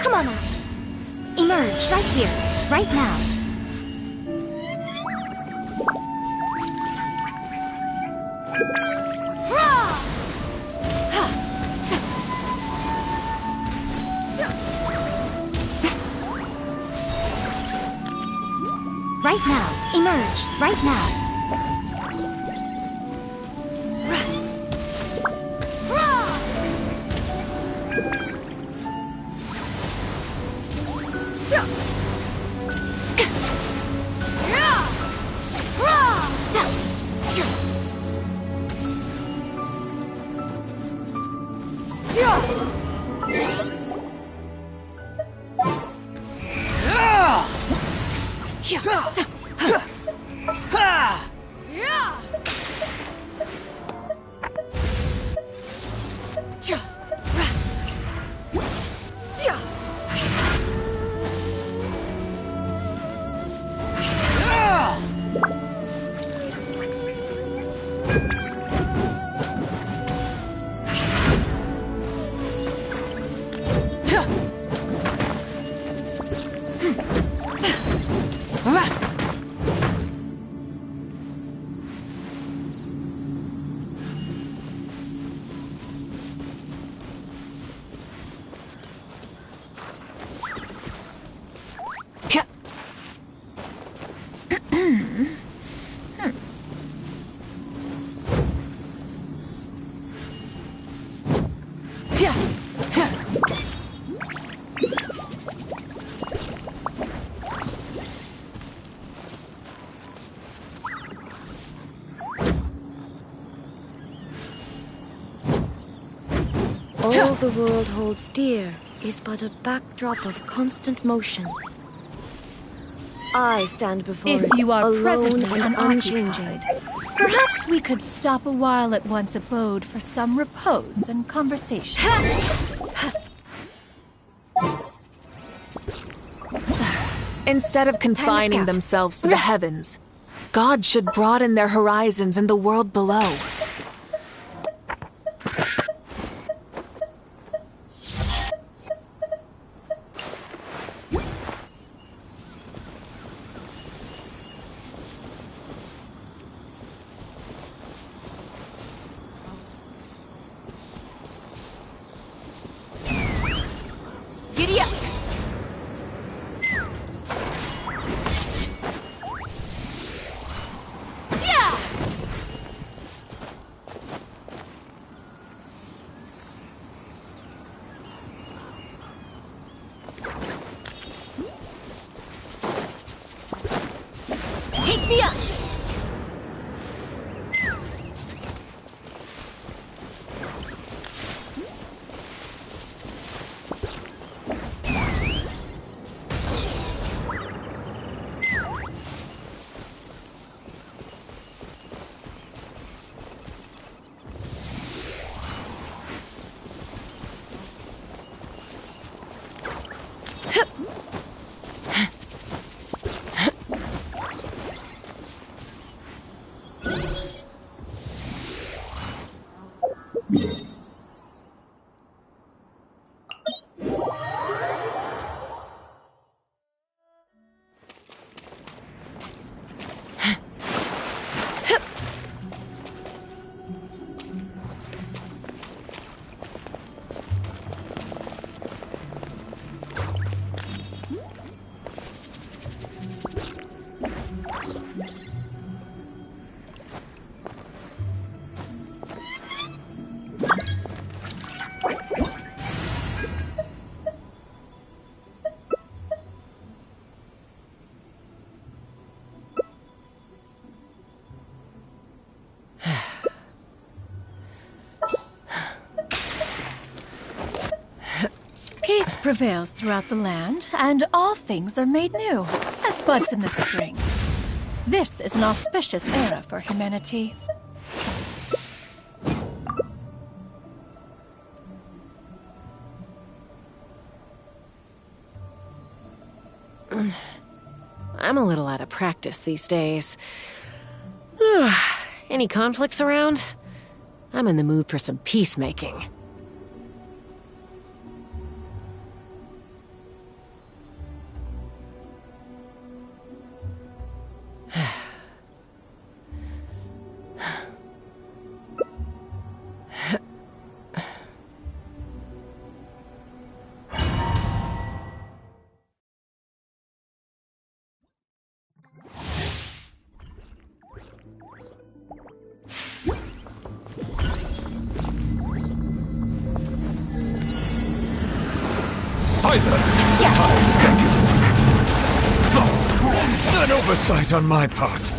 Come on up. Emerge, right here, right now. Right now. Emerge, right now. All the world holds dear is but a backdrop of constant motion. I stand before it, If you are alone presently and unchanging. unoccupied, perhaps we could stop a while at one's abode for some repose and conversation. Instead of confining themselves to the heavens, God should broaden their horizons in the world below. Giddy up! Take me up! prevails throughout the land, and all things are made new, as buds in the spring. This is an auspicious era for humanity. I'm a little out of practice these days. Any conflicts around? I'm in the mood for some peacemaking. Silence! Time's beckon. An oversight on my part.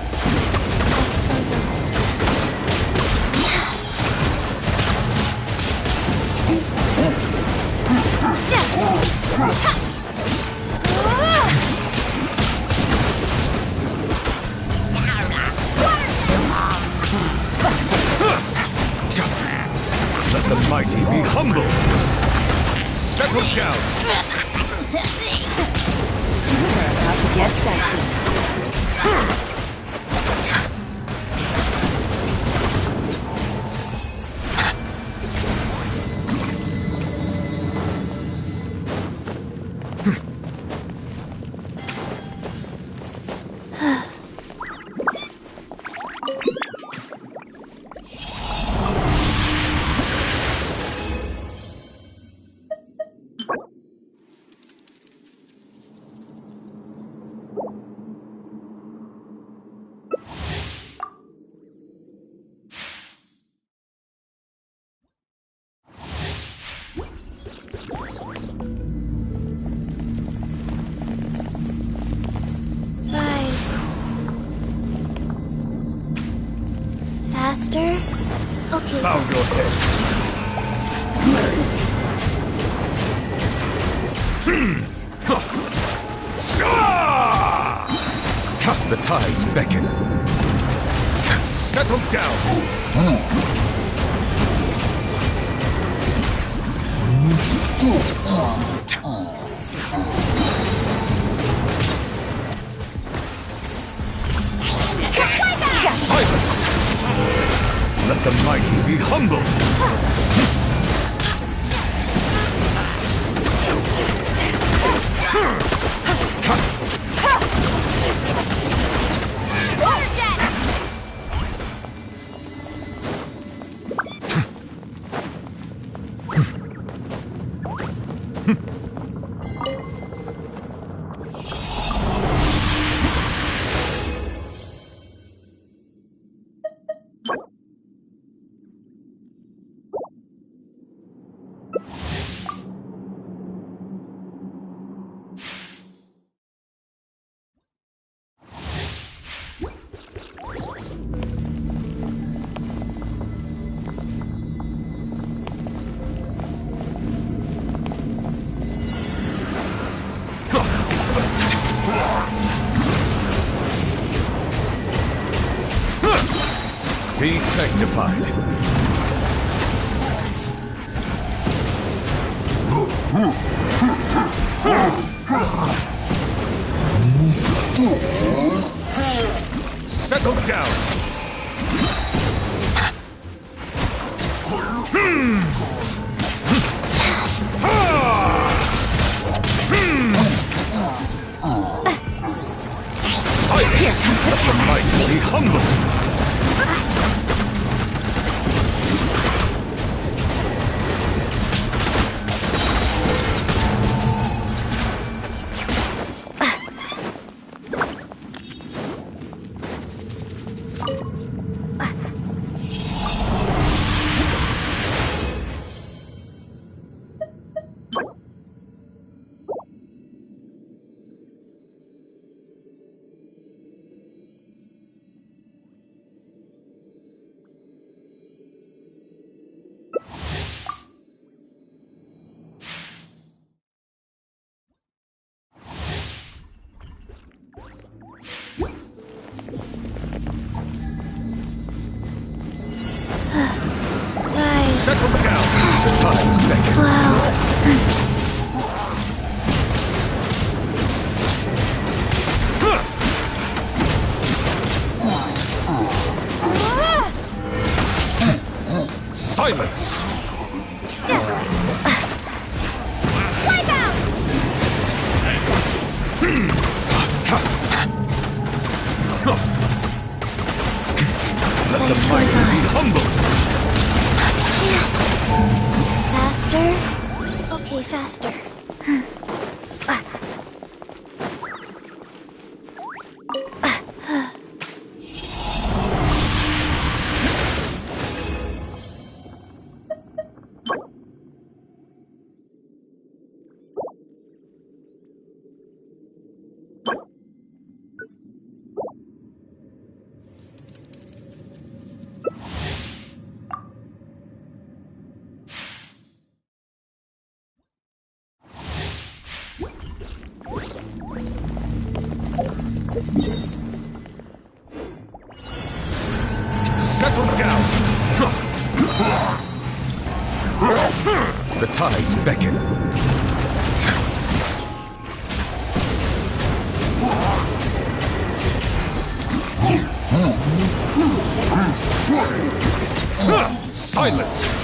Let the mighty be humble. Settle down. We're about to get dicey. Faster? Okay. Bow your head. The tides beckon. Settle down. Silence! Let the mighty be humbled! Water jet! Be sanctified. Settle down. Silence. Let the mighty be humble. Settle down. The tides beckon. Silence. Wipe out! Let the mighty be humble. Faster? Okay, faster. Settle down. The tides beckon. Silence.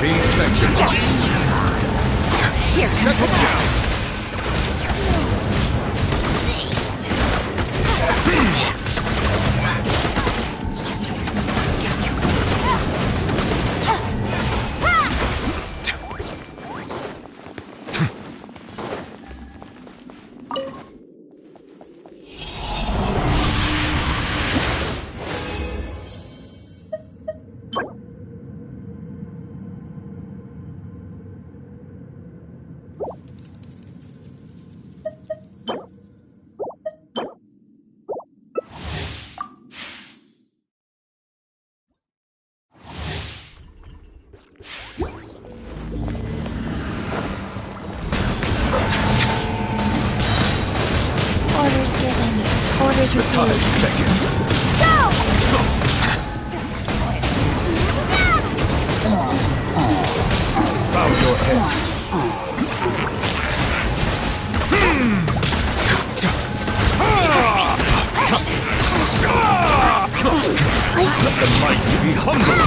Be sanctified. Settle down. Orders given. Orders received. Go! Bow your head. Let the mighty be humble.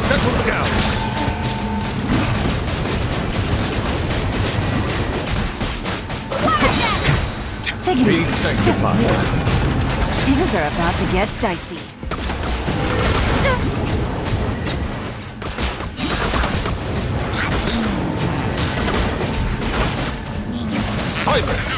Settle down. Take it Be easy. sanctified. Things are about to get dicey. Silence.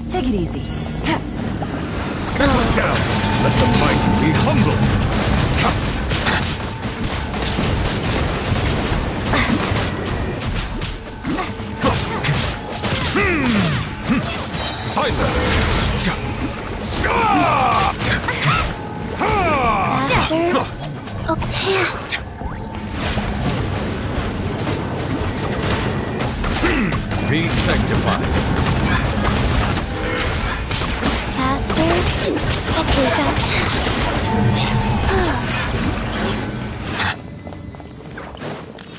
Take it easy. Settle down. Let the mighty be humble. Silence! Faster. Okay. Be sanctified. Faster. Okay, faster.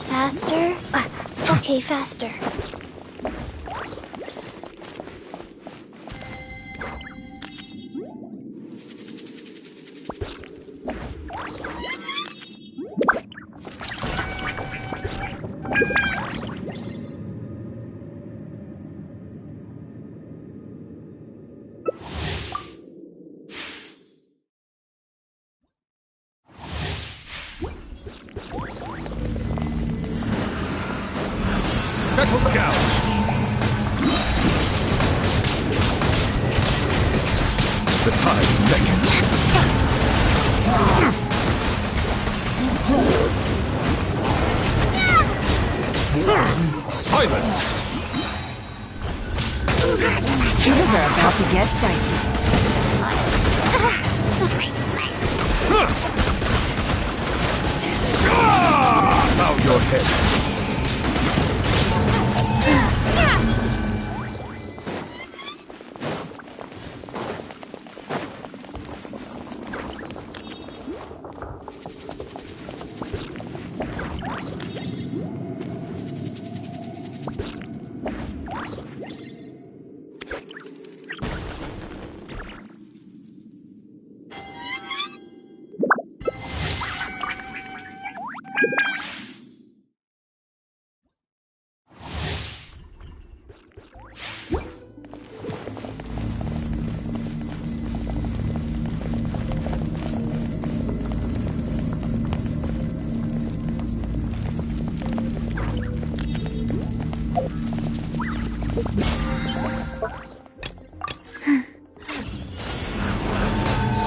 Faster. Okay, faster. Settle down! The tides beckon. Silence! Things are about to get dicey. Bow your head.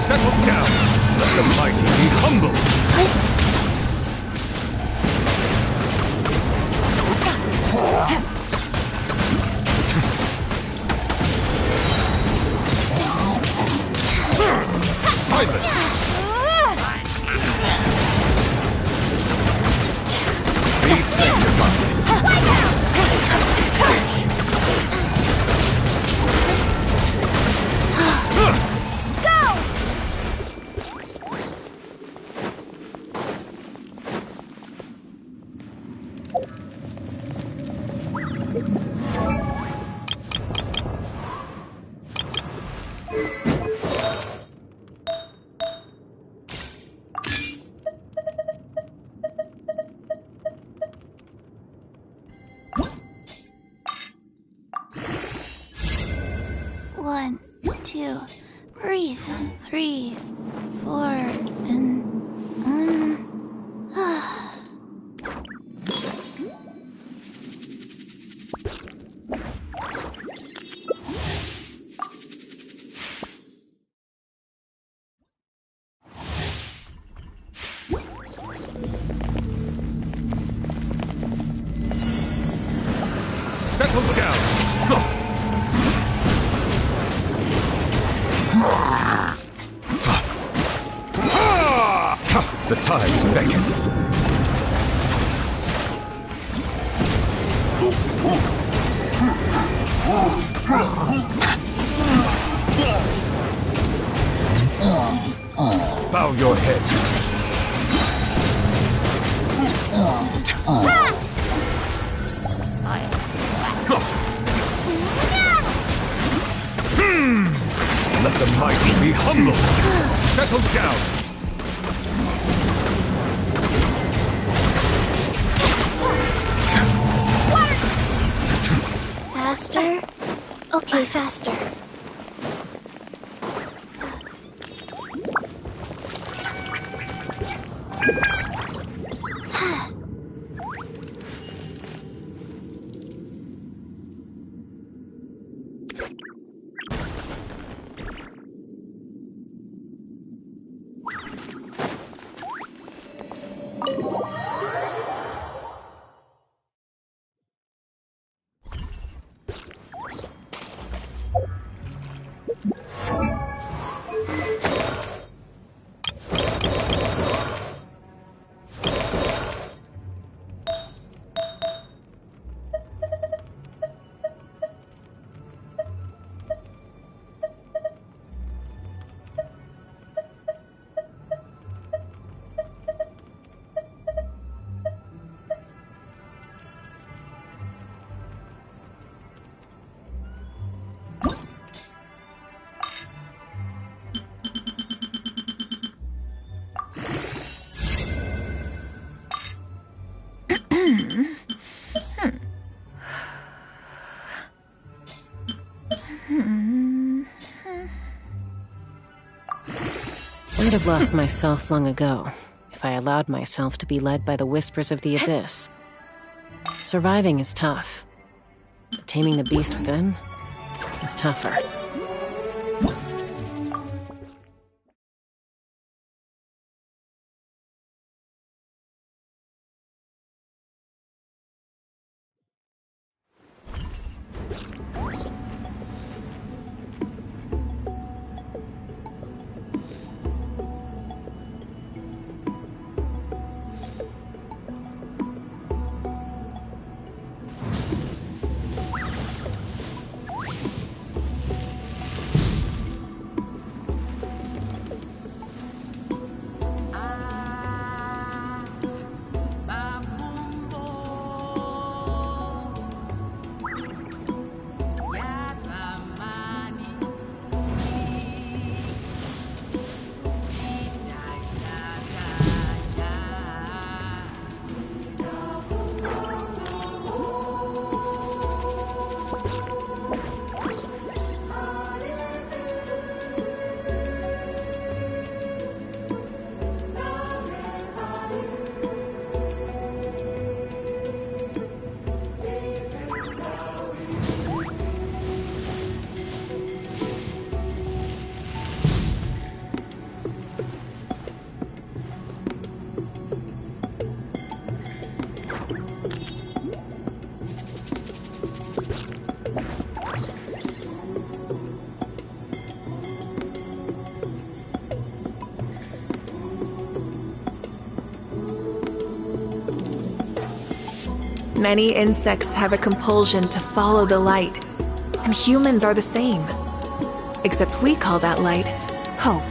Settle down! Let the mighty be humble! Silence! Be sanctified! One, two, breathe. 3, 4, and Settle down! The tides beckon. Bow your head. Let the mighty be humble. Settle down. faster. Okay, faster. I'd have lost myself long ago if I allowed myself to be led by the whispers of the abyss. Surviving is tough, but taming the beast within is tougher. Many insects have a compulsion to follow the light, and humans are the same. Except we call that light hope.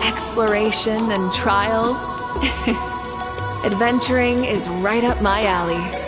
Exploration and trials. Adventuring is right up my alley.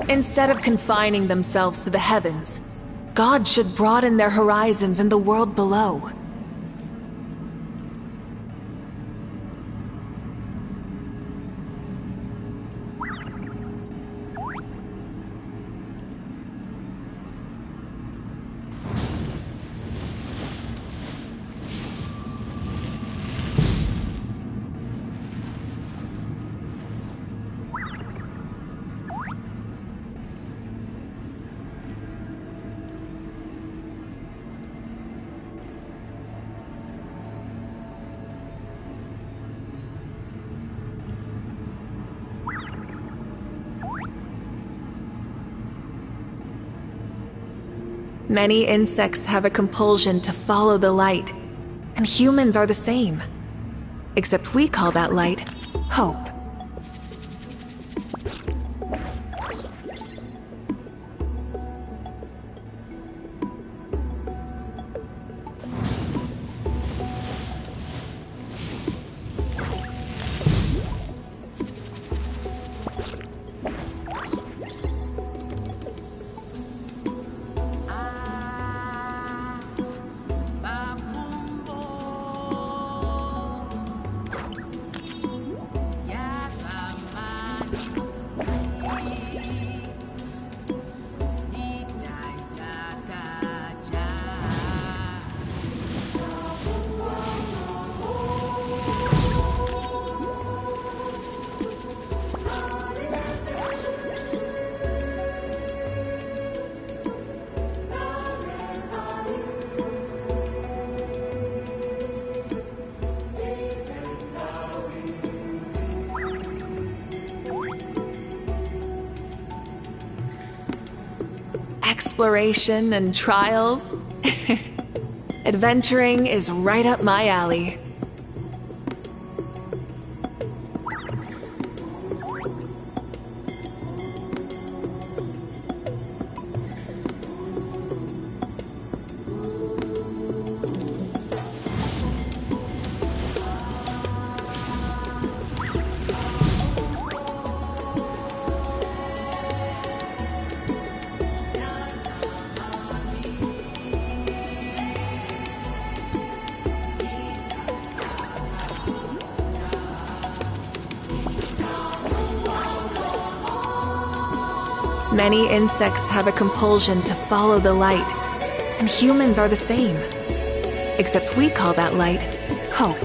Instead of confining themselves to the heavens, God should broaden their horizons in the world below. Many insects have a compulsion to follow the light, and humans are the same. Except we call that light hope. Exploration and trials? Adventuring is right up my alley. Many insects have a compulsion to follow the light, and humans are the same. Except we call that light hope.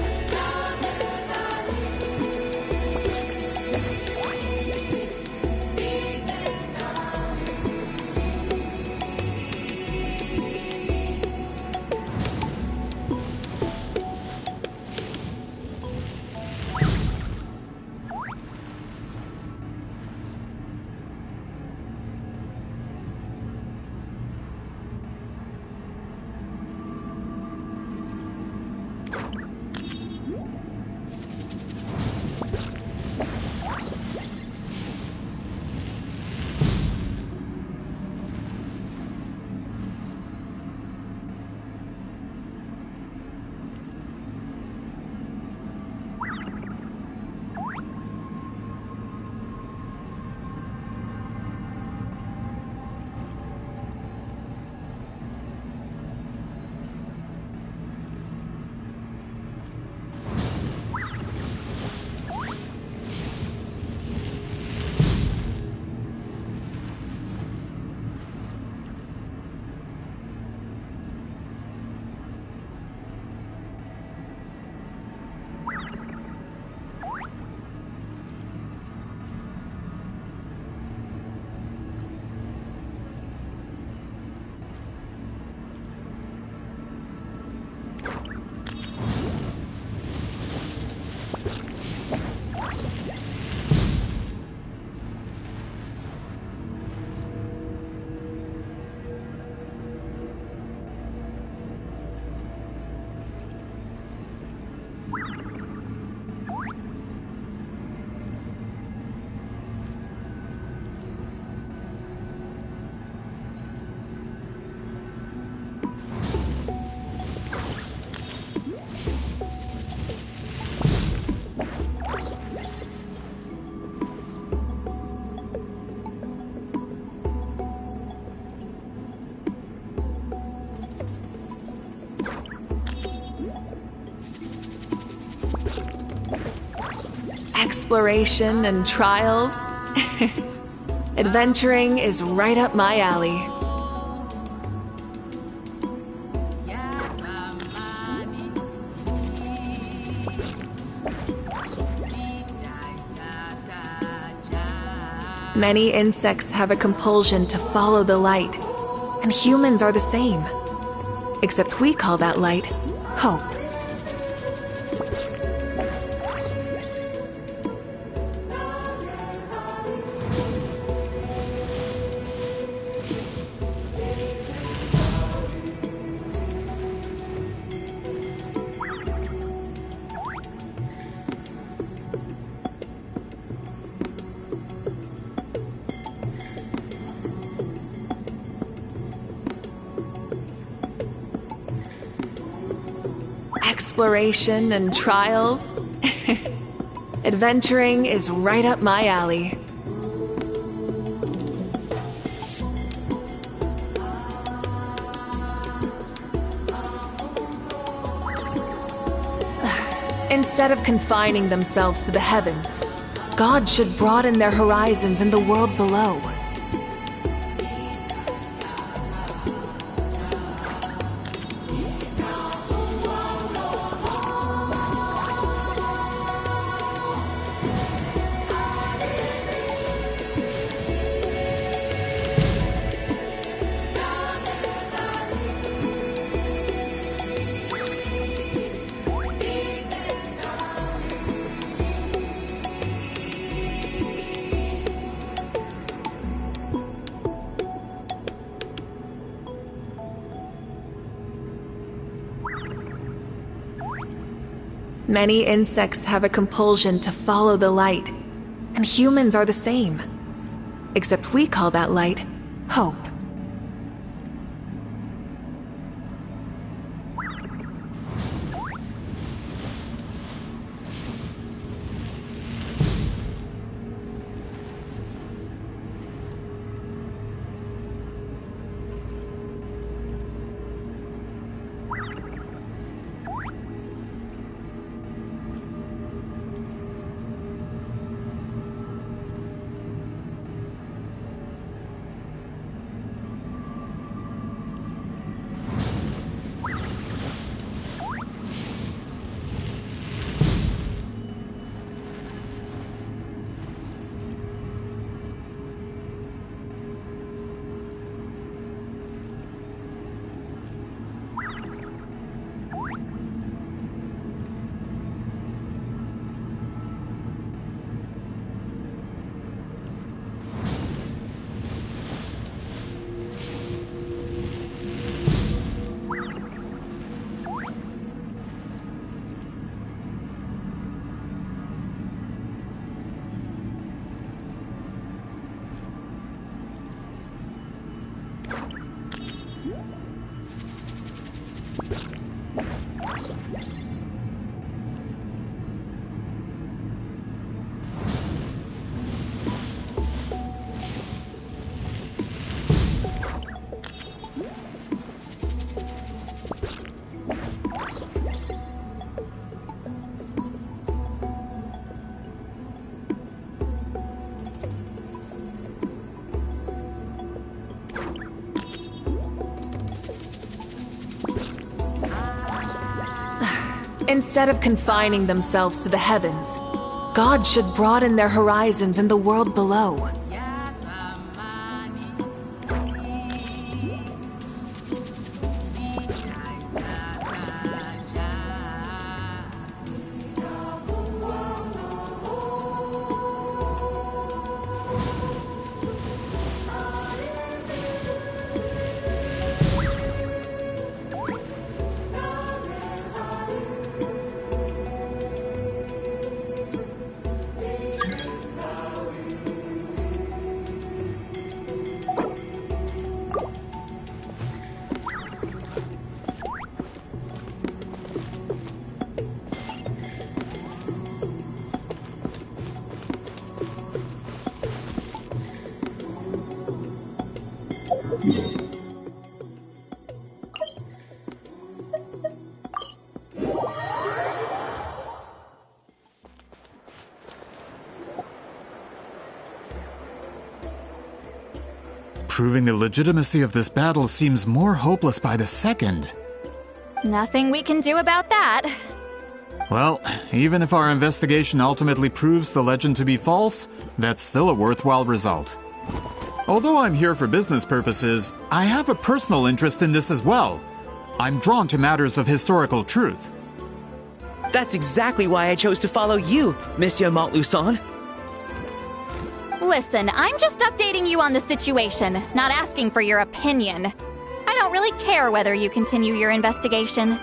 Exploration and trials? Adventuring is right up my alley. Many insects have a compulsion to follow the light, and humans are the same. Except we call that light hope. Exploration and trials? Adventuring is right up my alley. Instead of confining themselves to the heavens, God should broaden their horizons in the world below. Many insects have a compulsion to follow the light, and humans are the same. Except we call that light hope. Instead of confining themselves to the heavens, God should broaden their horizons in the world below. Proving the legitimacy of this battle seems more hopeless by the second. Nothing we can do about that. Well, even if our investigation ultimately proves the legend to be false, that's still a worthwhile result. Although I'm here for business purposes, I have a personal interest in this as well. I'm drawn to matters of historical truth. That's exactly why I chose to follow you, Monsieur Montluçon. Listen, I'm just updating you on the situation, not asking for your opinion. I don't really care whether you continue your investigation.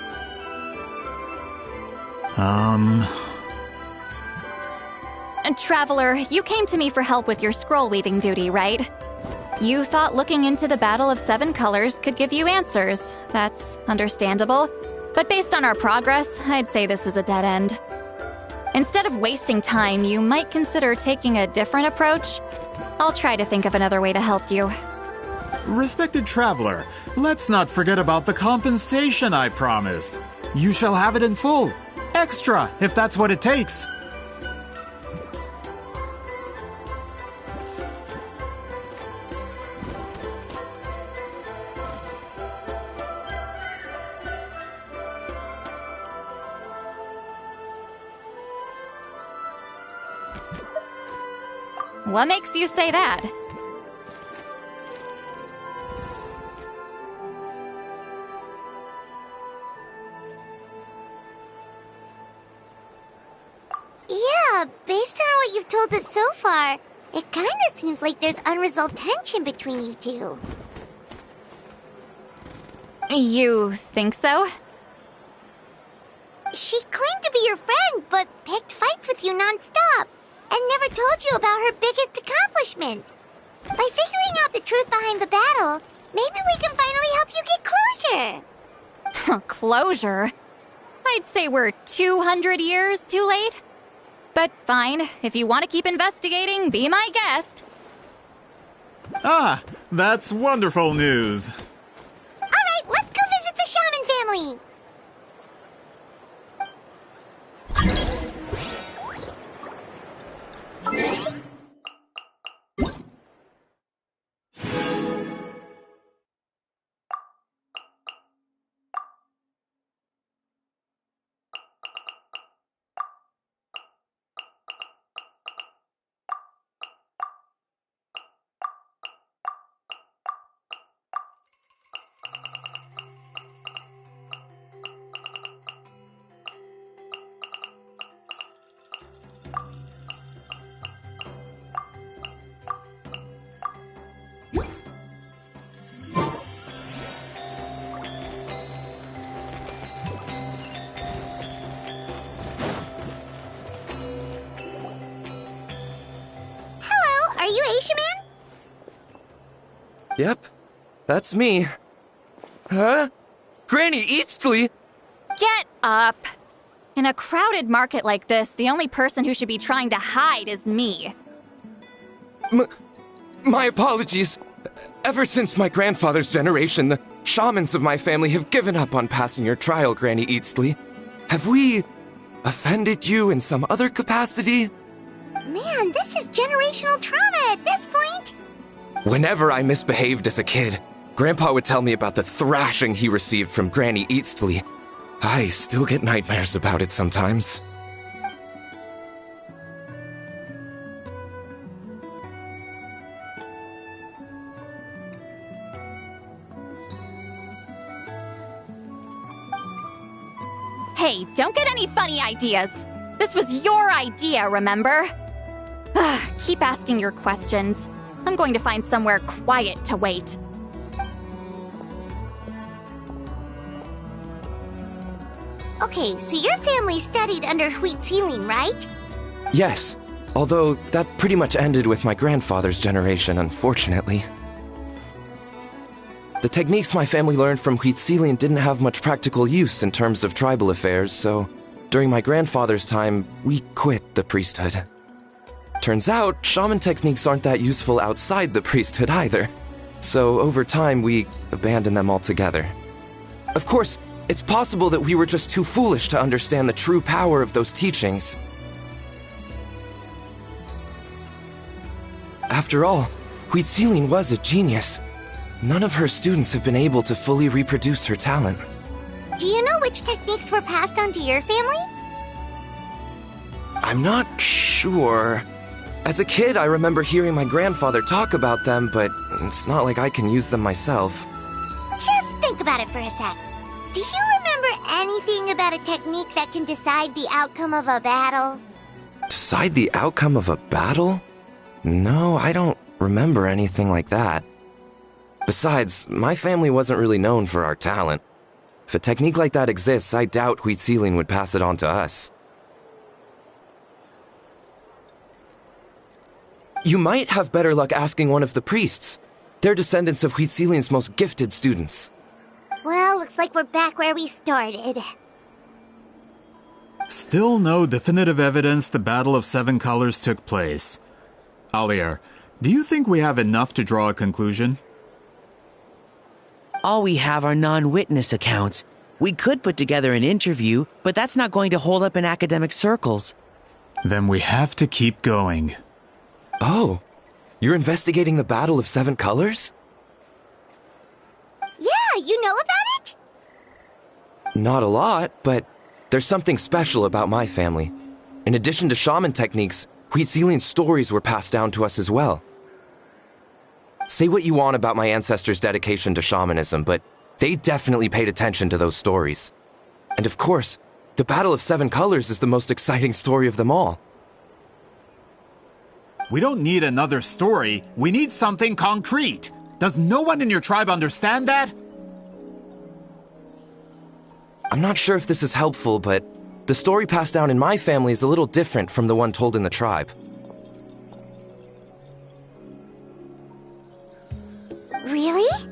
Traveler, you came to me for help with your scroll weaving duty, right? You thought looking into the Battle of Seven Colors could give you answers. That's understandable. But based on our progress, I'd say this is a dead end. Instead of wasting time, you might consider taking a different approach. I'll try to think of another way to help you. Respected traveler, let's not forget about the compensation I promised. You shall have it in full. Extra, if that's what it takes. What makes you say that? Yeah, based on what you've told us so far, it kinda seems like there's unresolved tension between you two. You think so? She claimed to be your friend, but picked fights with you non-stop, and never told you about her biggest accomplishment. By figuring out the truth behind the battle, maybe we can finally help you get closure. Closure? I'd say we're 200 years too late. But fine, if you want to keep investigating, be my guest. Ah, that's wonderful news. All right, let's go visit the Shaman family. Are you Asia Man? Yep, that's me. Huh? Granny Eatsley? Get up! In a crowded market like this, the only person who should be trying to hide is me. My apologies. Ever since my grandfather's generation, the shamans of my family have given up on passing your trial, Granny Eatsley. Have we offended you in some other capacity? Man, this is generational trauma at this point. Whenever I misbehaved as a kid, Grandpa would tell me about the thrashing he received from Granny Eatsley. I still get nightmares about it sometimes. Hey, don't get any funny ideas. This was your idea, remember? Keep asking your questions. I'm going to find somewhere quiet to wait. Okay, so your family studied under Wheat Ceiling, right? Yes, although that pretty much ended with my grandfather's generation, unfortunately. The techniques my family learned from Wheat Ceiling didn't have much practical use in terms of tribal affairs, so during my grandfather's time, we quit the priesthood. Turns out, shaman techniques aren't that useful outside the priesthood either. So over time, we abandoned them altogether. Of course, it's possible that we were just too foolish to understand the true power of those teachings. After all, Wheat Ceiling was a genius. None of her students have been able to fully reproduce her talent. Do you know which techniques were passed on to your family? I'm not sure. As a kid, I remember hearing my grandfather talk about them, but it's not like I can use them myself. Just think about it for a sec. Do you remember anything about a technique that can decide the outcome of a battle? Decide the outcome of a battle? No, I don't remember anything like that. Besides, my family wasn't really known for our talent. If a technique like that exists, I doubt Wheat Ceiling would pass it on to us. You might have better luck asking one of the priests. They're descendants of Wheat Ceiling's most gifted students. Well, looks like we're back where we started. Still no definitive evidence the Battle of Seven Colors took place. Alier, do you think we have enough to draw a conclusion? All we have are non-witness accounts. We could put together an interview, but that's not going to hold up in academic circles. Then we have to keep going. Oh, you're investigating the Battle of Seven Colors? Yeah, you know about it? Not a lot, but there's something special about my family. In addition to shaman techniques, Wheat Ceiling's stories were passed down to us as well. Say what you want about my ancestors' dedication to shamanism, but they definitely paid attention to those stories. And of course, the Battle of Seven Colors is the most exciting story of them all. We don't need another story. We need something concrete. Does no one in your tribe understand that? I'm not sure if this is helpful, but The story passed down in my family is a little different from the one told in the tribe. Really?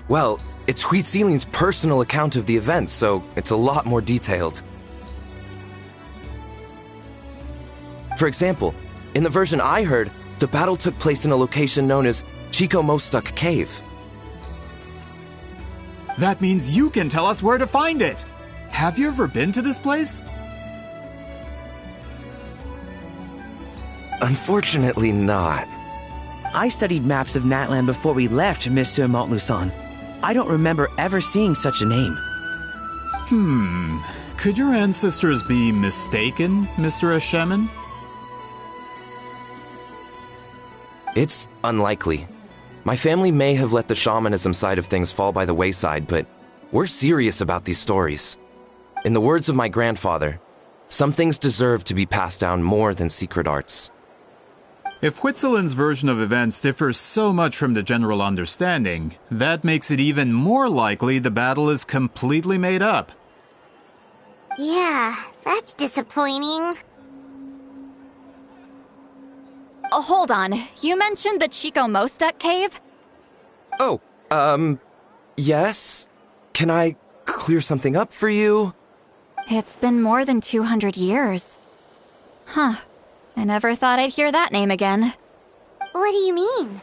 Well, it's Huitzilin's personal account of the event, so it's a lot more detailed. For example, in the version I heard, the battle took place in a location known as Chico Mostuk Cave. That means you can tell us where to find it! Have you ever been to this place? Unfortunately not. I studied maps of Natlan before we left, Monsieur Montluçon. I don't remember ever seeing such a name. Could your ancestors be mistaken, Mr. Ashemin? It's unlikely. My family may have let the shamanism side of things fall by the wayside, but we're serious about these stories. In the words of my grandfather, some things deserve to be passed down more than secret arts. If Whitzelin's version of events differs so much from the general understanding, that makes it even more likely the battle is completely made up. Yeah, that's disappointing. Oh, hold on. You mentioned the Chico Mostek cave? Oh, yes? Can I clear something up for you? It's been more than 200 years. Huh. I never thought I'd hear that name again. What do you mean?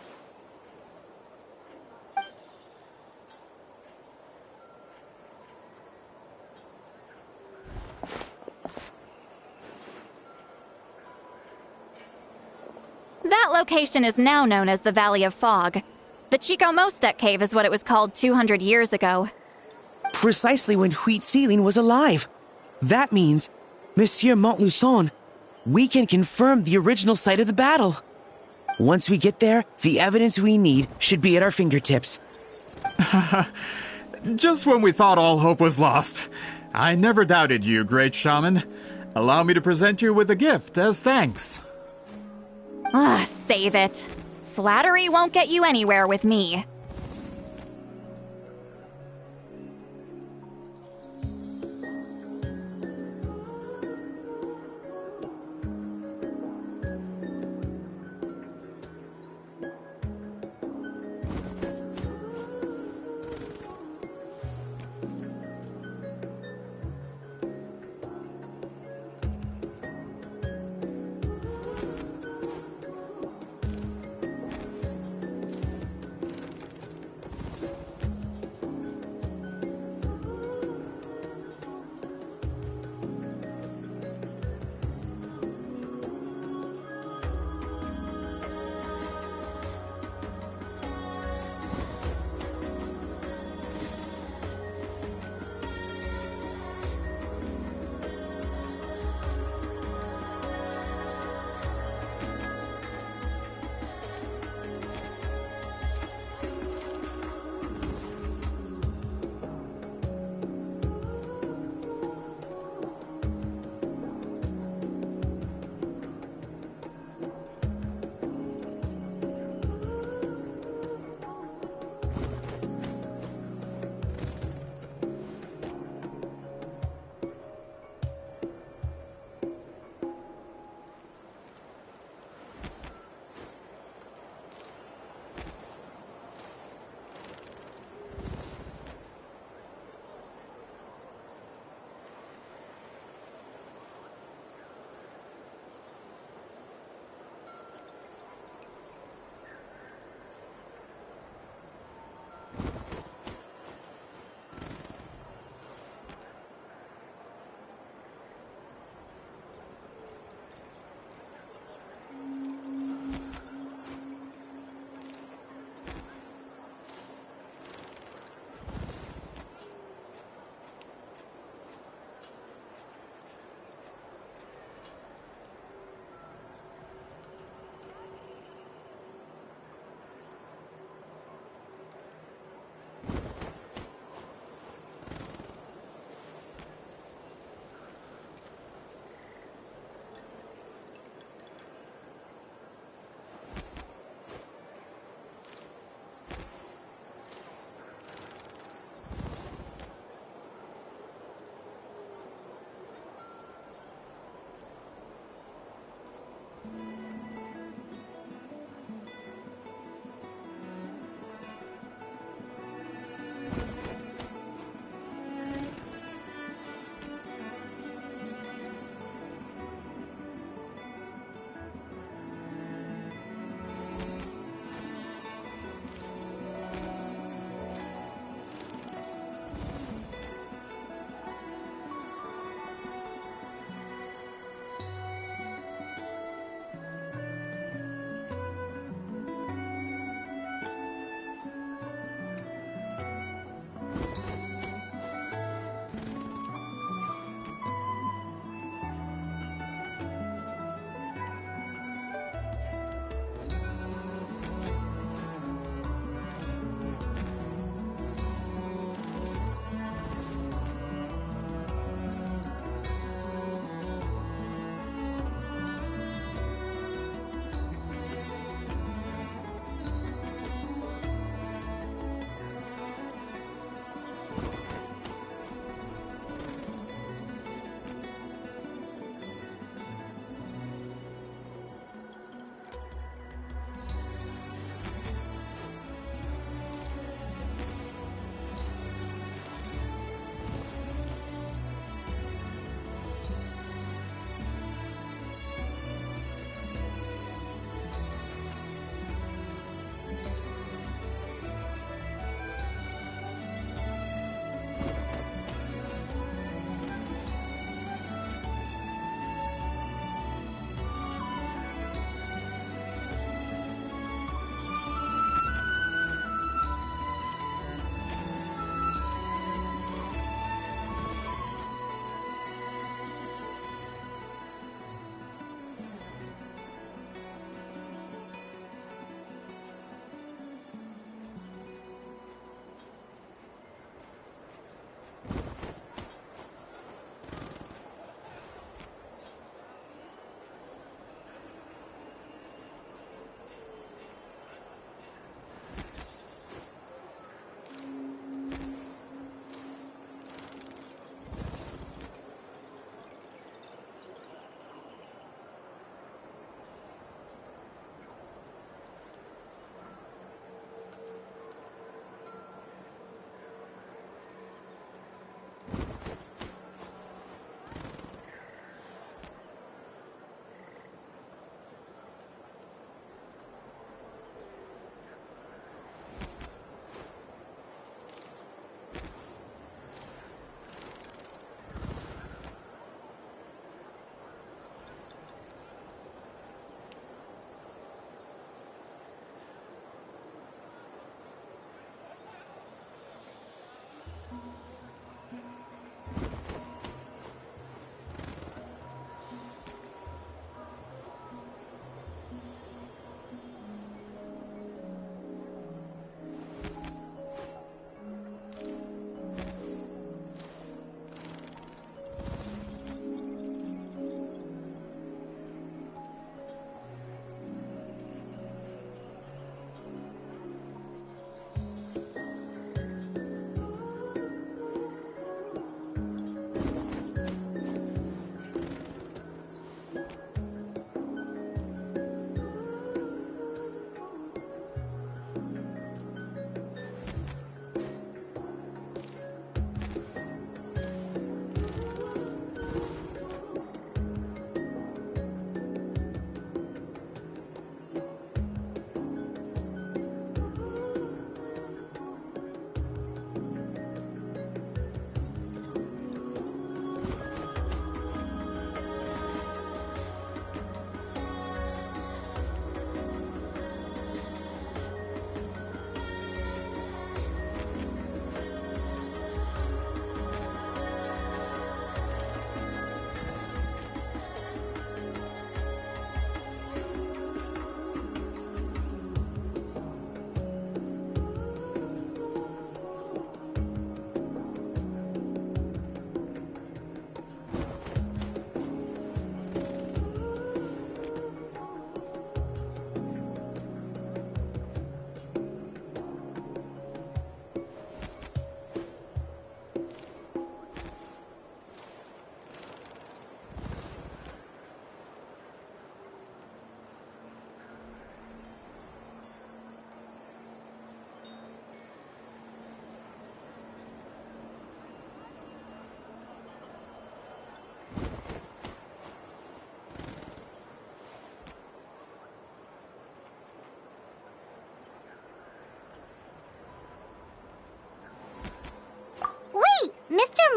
That location is now known as the Valley of Fog. The Chico Mostek cave is what it was called 200 years ago. Precisely when Huitziling was alive. That means, Monsieur Montluçon, we can confirm the original site of the battle. Once we get there, the evidence we need should be at our fingertips. Just when we thought all hope was lost. I never doubted you, great shaman. Allow me to present you with a gift as thanks. Save it. Flattery won't get you anywhere with me.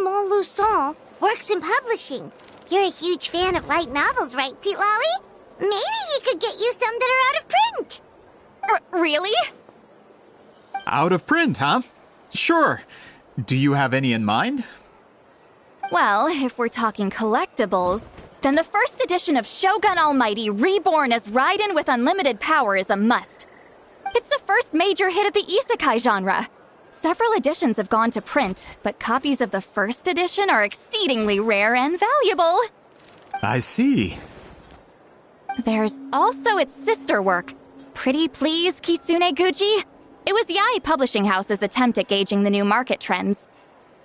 Montluçon works in publishing. You're a huge fan of light novels, right, Sweet Lolly? Maybe he could get you some that are out of print. Really? Out of print, huh? Sure. Do you have any in mind? Well, if we're talking collectibles, then the first edition of Shogun Almighty Reborn as Raiden with Unlimited Power is a must. It's the first major hit of the isekai genre. Several editions have gone to print, but copies of the first edition are exceedingly rare and valuable. I see. There's also its sister work, Pretty Please Kitsune Guji. It was Yae Publishing House's attempt at gauging the new market trends.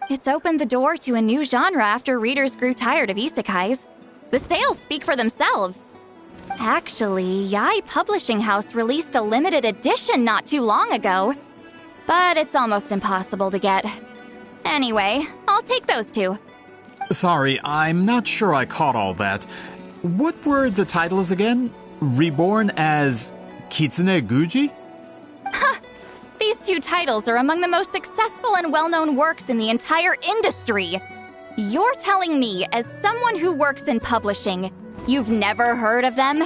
It's opened the door to a new genre after readers grew tired of isekais. The sales speak for themselves. Actually, Yae Publishing House released a limited edition not too long ago, but it's almost impossible to get. Anyway, I'll take those two. Sorry, I'm not sure I caught all that. What were the titles again? Reborn as Kitsune Guji? These two titles are among the most successful and well-known works in the entire industry. You're telling me, as someone who works in publishing, you've never heard of them?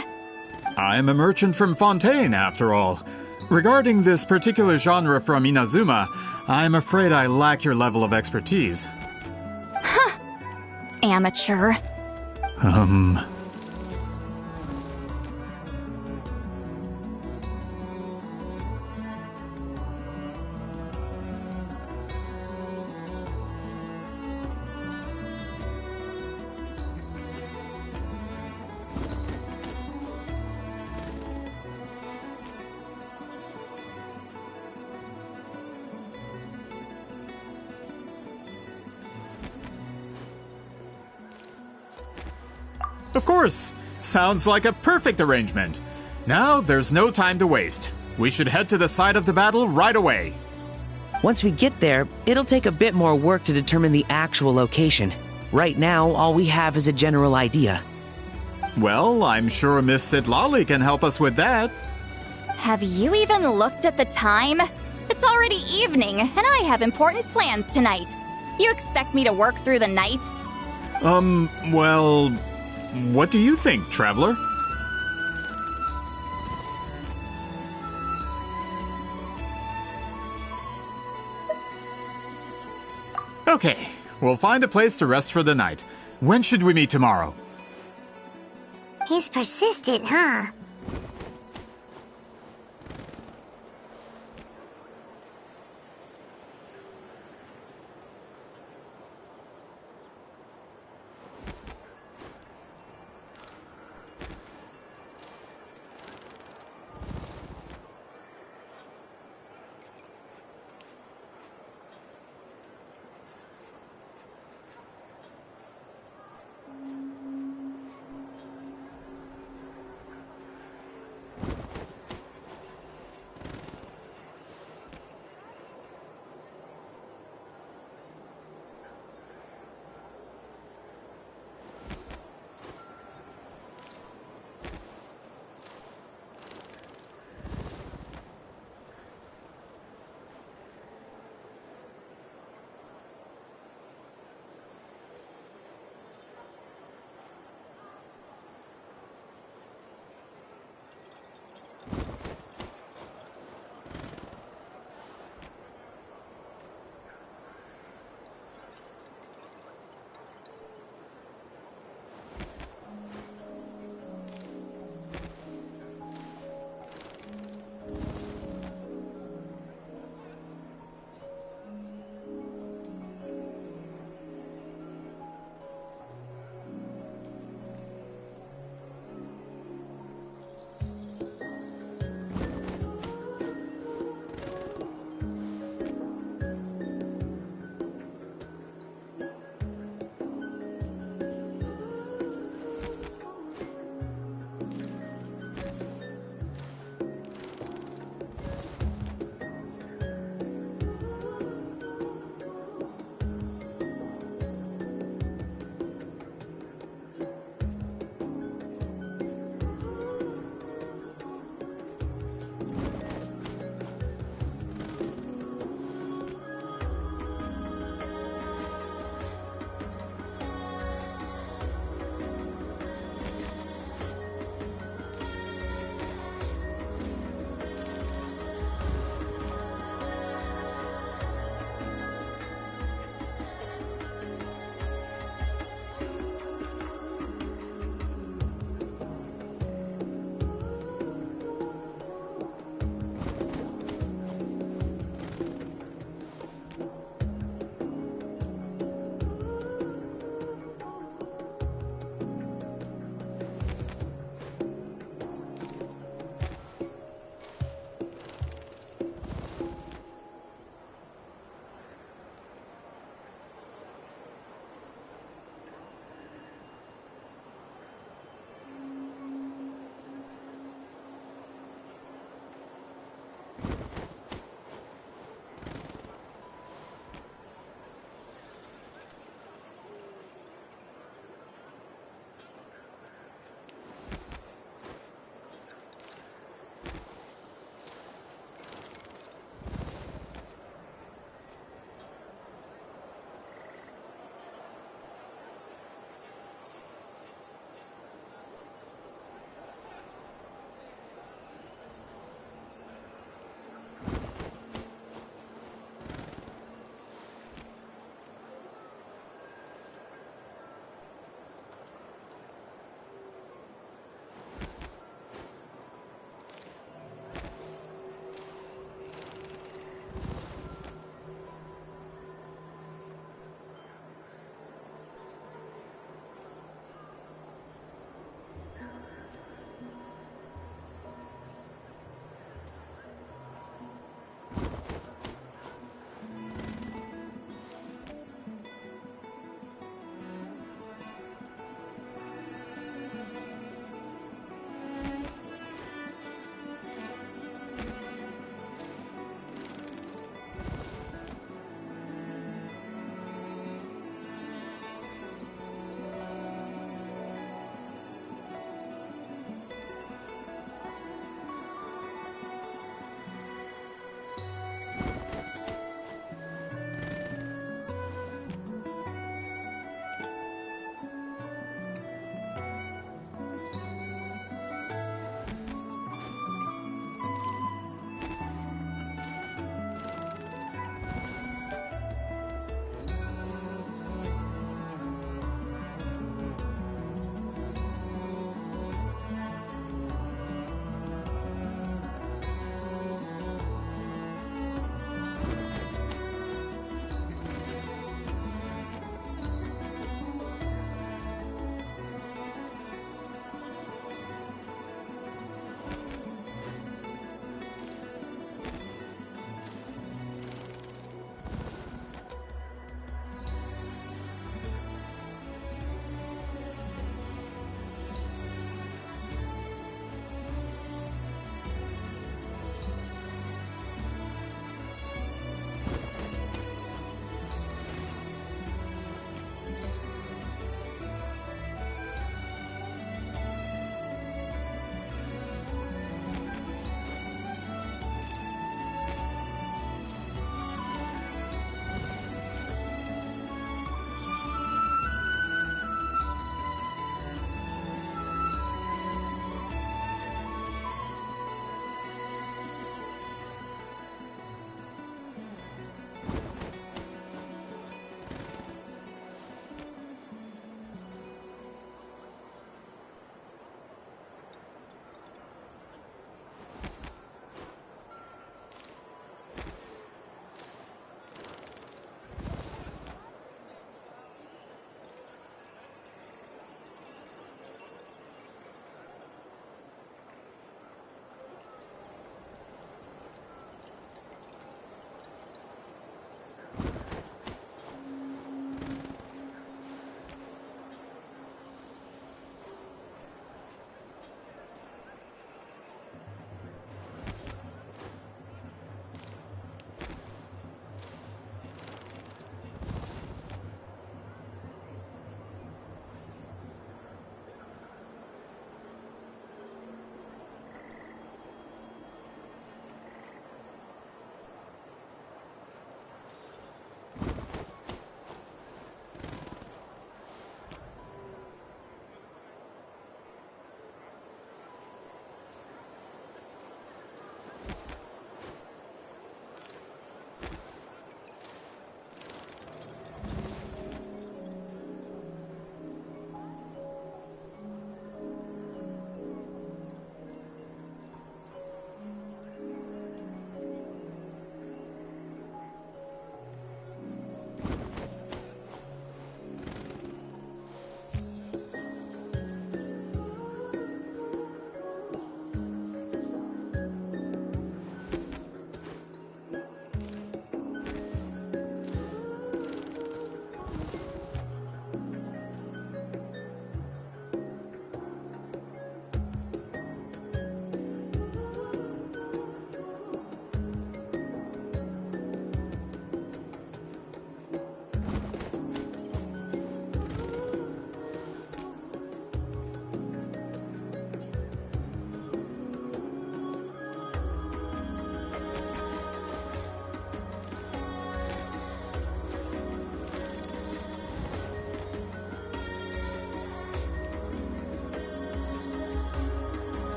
I'm a merchant from Fontaine, after all. Regarding this particular genre from Inazuma, I'm afraid I lack your level of expertise. Amateur. Of course! Sounds like a perfect arrangement. Now, there's no time to waste. We should head to the site of the battle right away. Once we get there, it'll take a bit more work to determine the actual location. Right now, all we have is a general idea. Well, I'm sure Miss Sitlali can help us with that. Have you even looked at the time? It's already evening, and I have important plans tonight. You expect me to work through the night? Well, what do you think, Traveler? Okay, we'll find a place to rest for the night. When should we meet tomorrow? He's persistent, huh?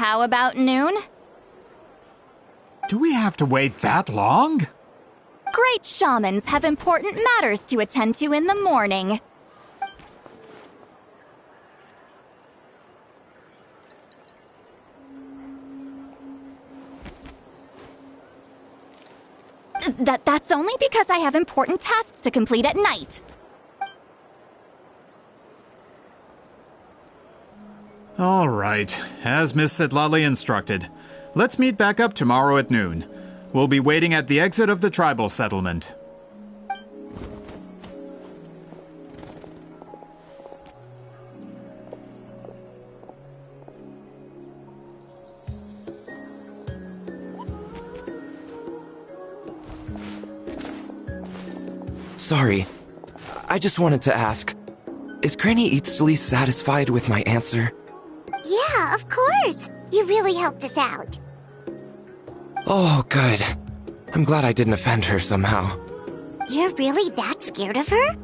How about noon? Do we have to wait that long? Great shamans have important matters to attend to in the morning. That's only because I have important tasks to complete at night. All right, as Miss Sitlali instructed. Let's meet back up tomorrow at noon. We'll be waiting at the exit of the tribal settlement. Sorry. I just wanted to ask, is Granny Eatsley satisfied with my answer? Yeah, of course. You really helped us out. Oh, good. I'm glad I didn't offend her somehow. You're really that scared of her?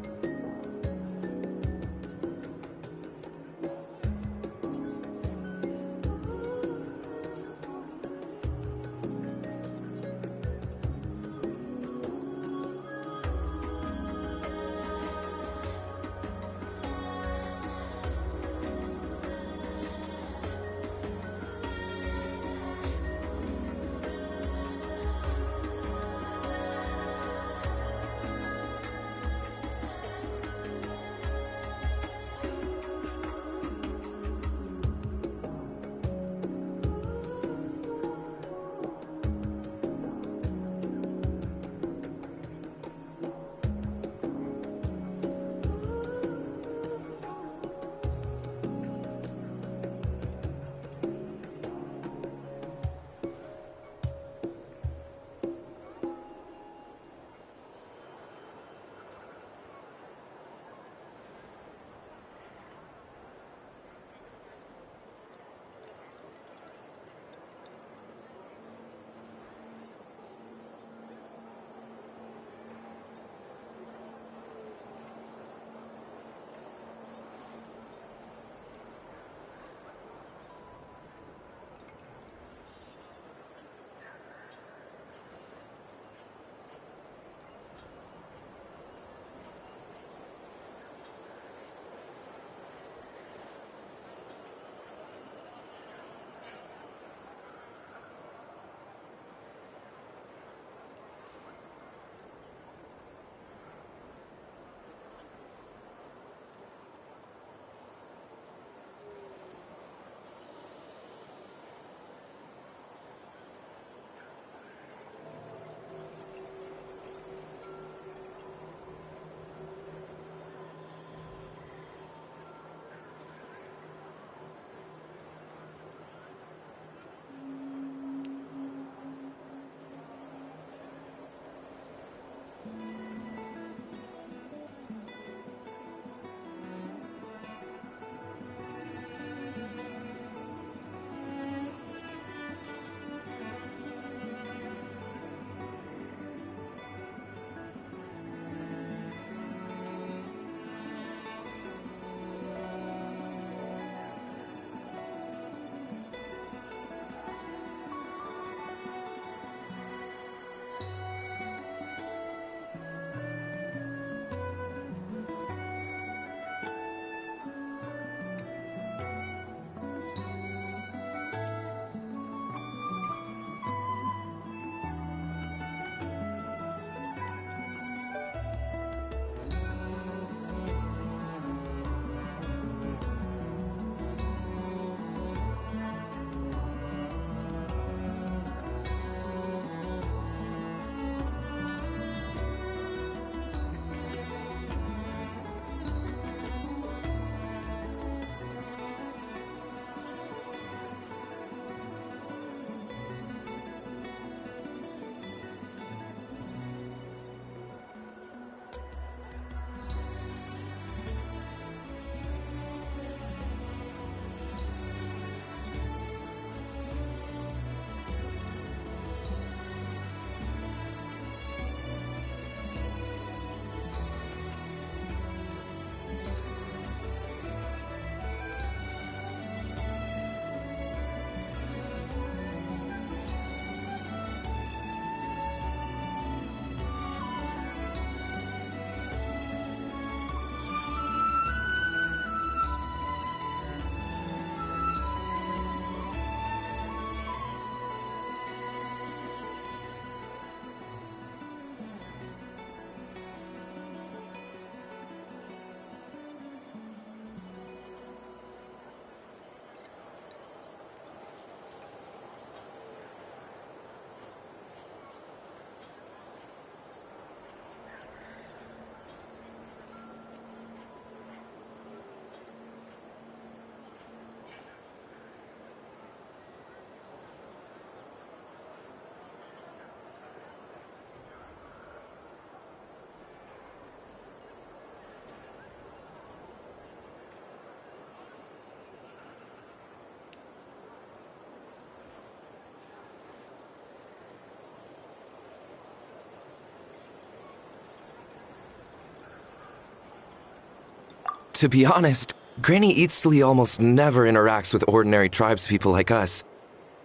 To be honest, Granny Eatsley almost never interacts with ordinary tribespeople like us.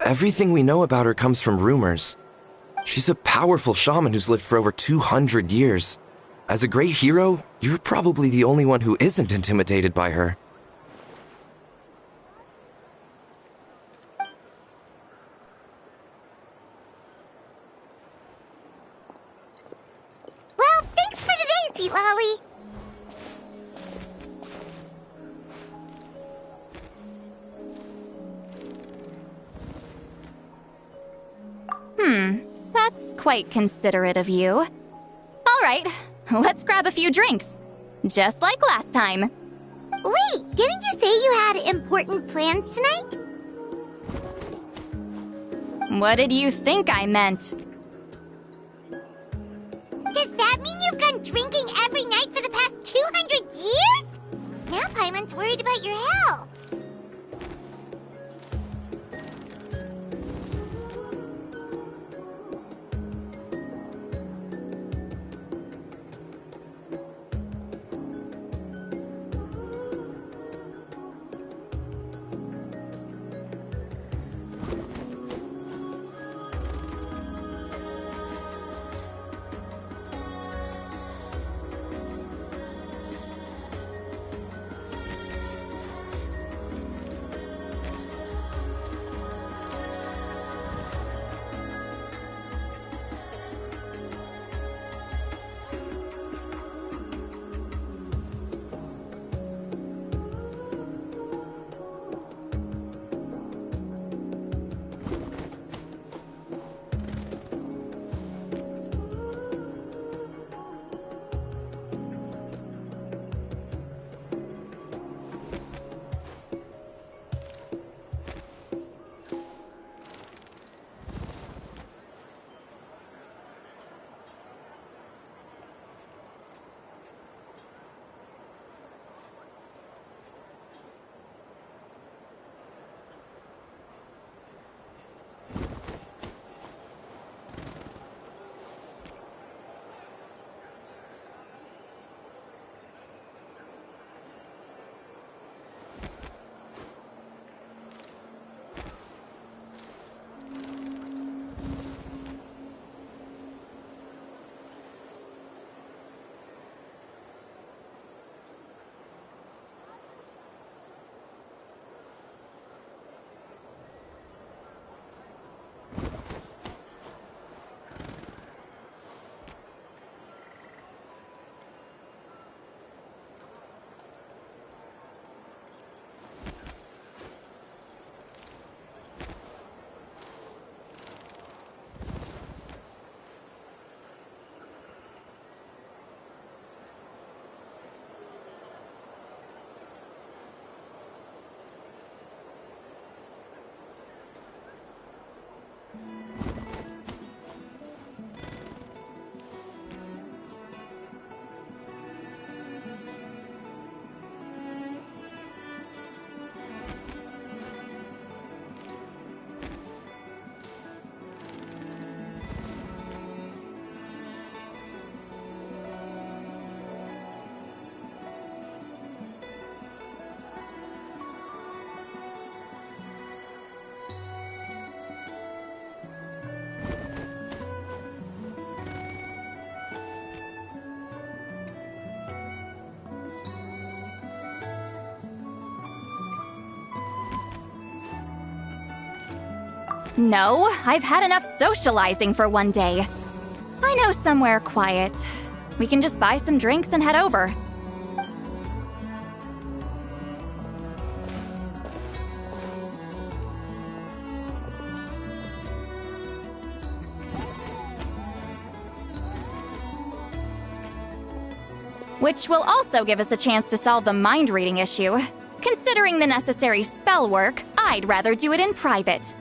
Everything we know about her comes from rumors. She's a powerful shaman who's lived for over 200 years. As a great hero, you're probably the only one who isn't intimidated by her. Well, thanks for today, Sweet Lolly. That's quite considerate of you. All right, let's grab a few drinks. Just like last time. Wait, didn't you say you had important plans tonight? What did you think I meant? Does that mean you've gone drinking every night for the past 200 years? Now Paimon's worried about your health. No, I've had enough socializing for one day. I know somewhere quiet. We can just buy some drinks and head over. Which will also give us a chance to solve the mind reading issue. Considering the necessary spell work, I'd rather do it in private.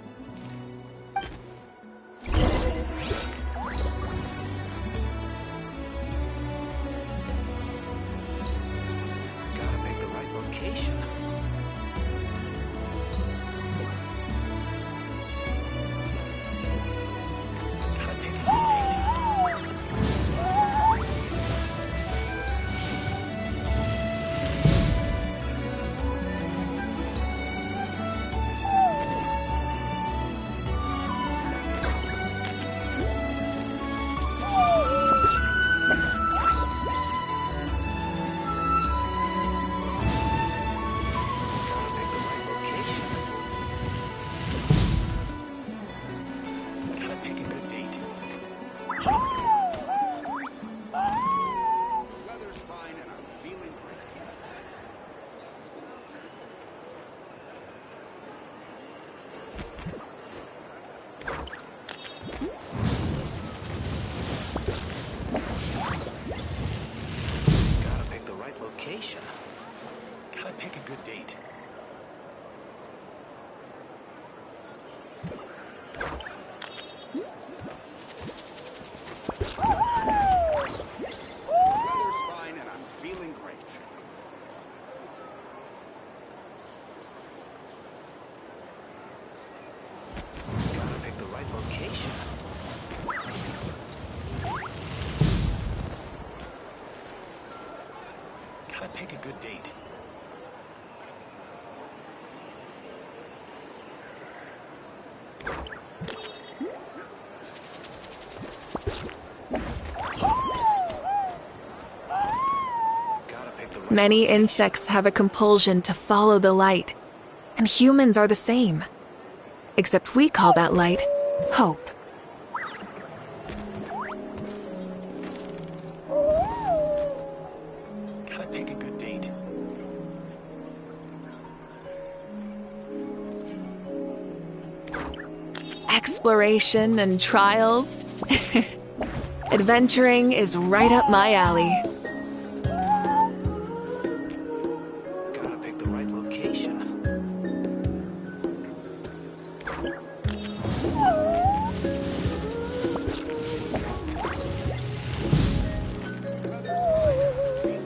Gotta pick a good date. Many insects have a compulsion to follow the light, and humans are the same. Except we call that light hope. Gotta pick a good date. Exploration and trials. Adventuring is right up my alley. Gotta pick the right location.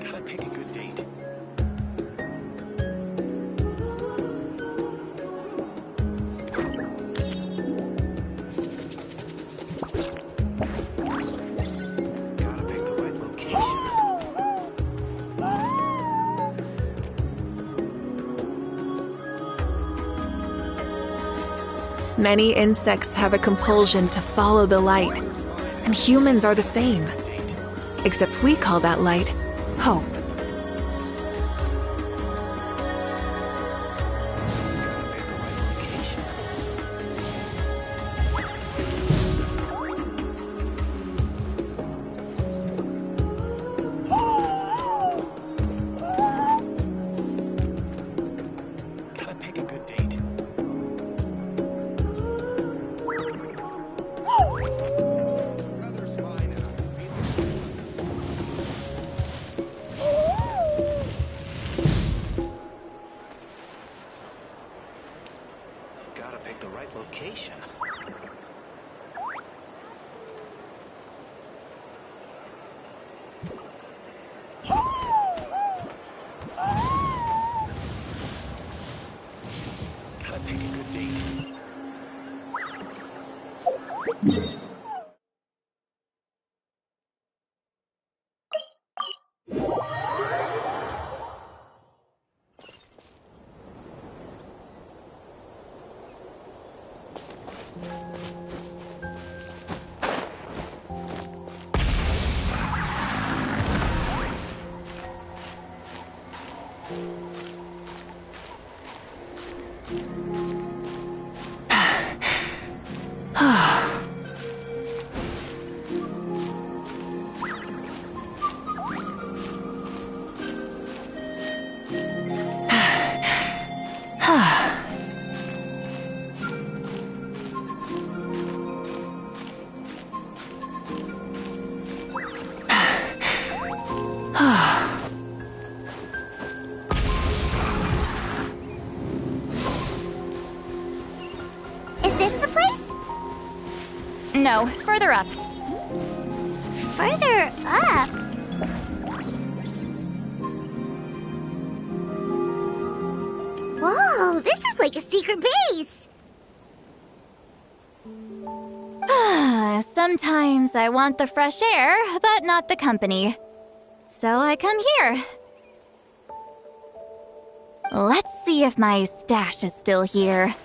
Gotta pick a good date. Gotta pick the right location. Many insects have a compulsion to follow the light, and humans are the same. Except we call that light hope. Gotta pick a good date. Gotta pick the right location. Gotta pick a good date. Is this the place? No, further up. Further up? Whoa, this is like a secret base! Sometimes I want the fresh air, but not the company. So I come here. Let's see if my stash is still here.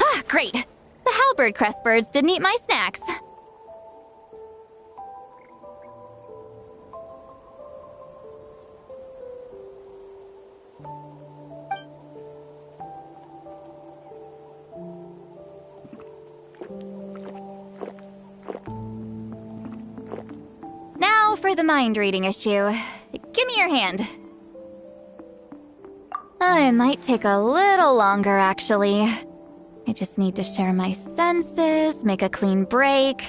Ah, great! The halberd crest birds didn't eat my snacks. Now for the mind reading issue. Give me your hand. It might take a little longer, actually. I just need to share my senses, make a clean break.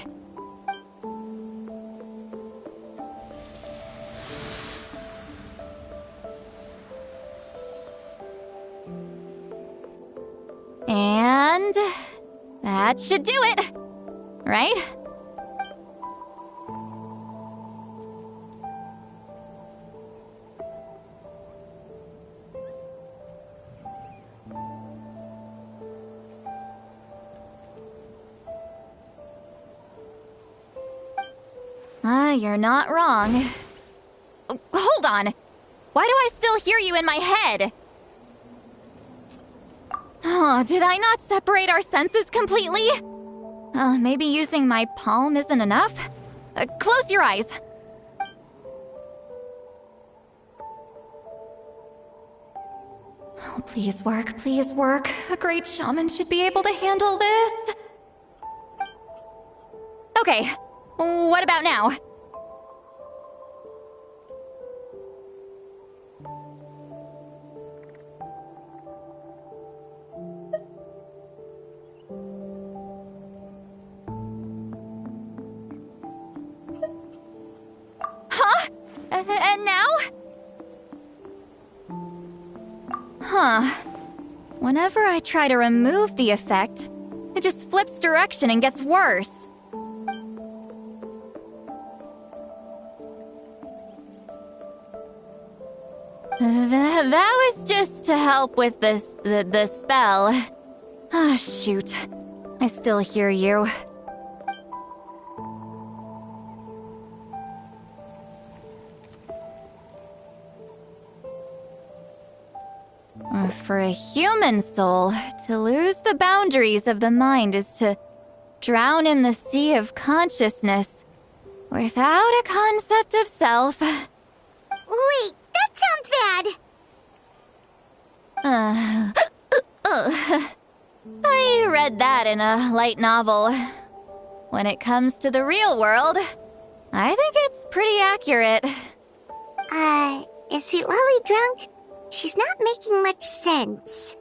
And that should do it, right? You're not wrong. Oh, hold on. Why do I still hear you in my head? Oh, did I not separate our senses completely? Maybe using my palm isn't enough? Close your eyes. Oh, please work, please work. A great shaman should be able to handle this. Okay, what about now? Huh? And now? Huh. Whenever I try to remove the effect, it just flips direction and gets worse. That was just to help with the spell. Ah, shoot. I still hear you. For a human soul, to lose the boundaries of the mind is to drown in the sea of consciousness without a concept of self. Wait, that sounds bad. I read that in a light novel. When it comes to the real world, I think it's pretty accurate. Is Sweet Lolly drunk? She's not making much sense.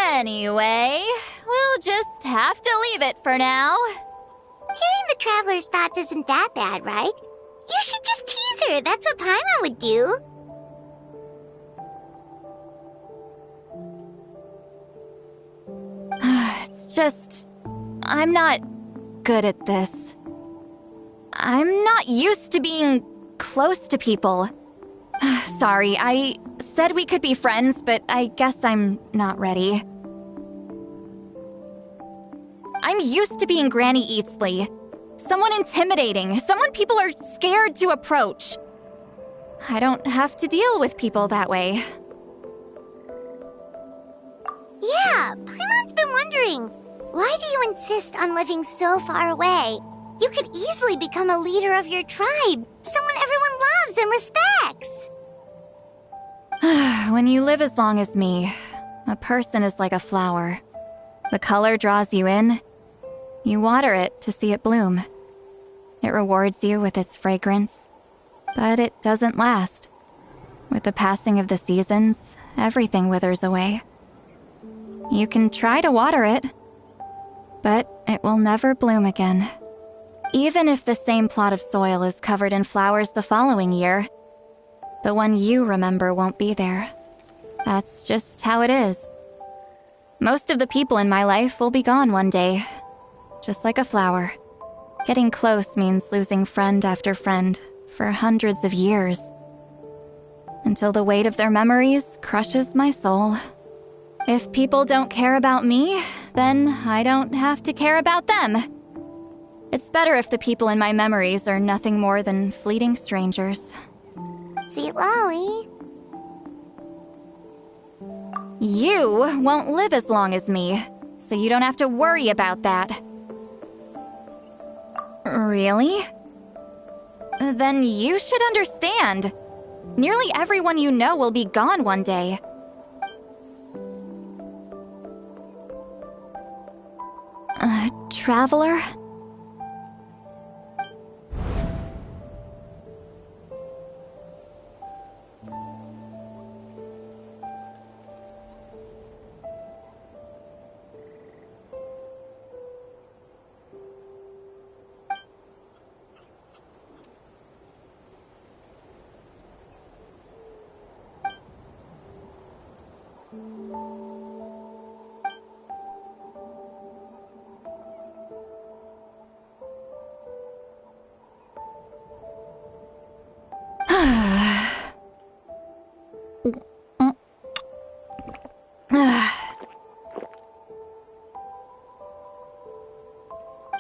Anyway, we'll just have to leave it for now. Hearing the Traveler's thoughts isn't that bad, right? You should just tease her. That's what Paimon would do. It's just... I'm not good at this. I'm not used to being close to people. Sorry, I said we could be friends, but I guess I'm not ready. I'm used to being Granny Eatsley. Someone intimidating, someone people are scared to approach. I don't have to deal with people that way. Yeah, Paimon's been wondering. Why do you insist on living so far away? You could easily become a leader of your tribe, someone everyone loves and respects. When you live as long as me, a person is like a flower. The color draws you in. You water it to see it bloom. It rewards you with its fragrance, but it doesn't last. With the passing of the seasons, everything withers away. You can try to water it, but it will never bloom again. Even if the same plot of soil is covered in flowers the following year, the one you remember won't be there. That's just how it is. Most of the people in my life will be gone one day, just like a flower. Getting close means losing friend after friend for hundreds of years, until the weight of their memories crushes my soul. If people don't care about me, then I don't have to care about them. It's better if the people in my memories are nothing more than fleeting strangers. Sweet Lolly. You won't live as long as me, so you don't have to worry about that. Really? Then you should understand. Nearly everyone you know will be gone one day. Traveler?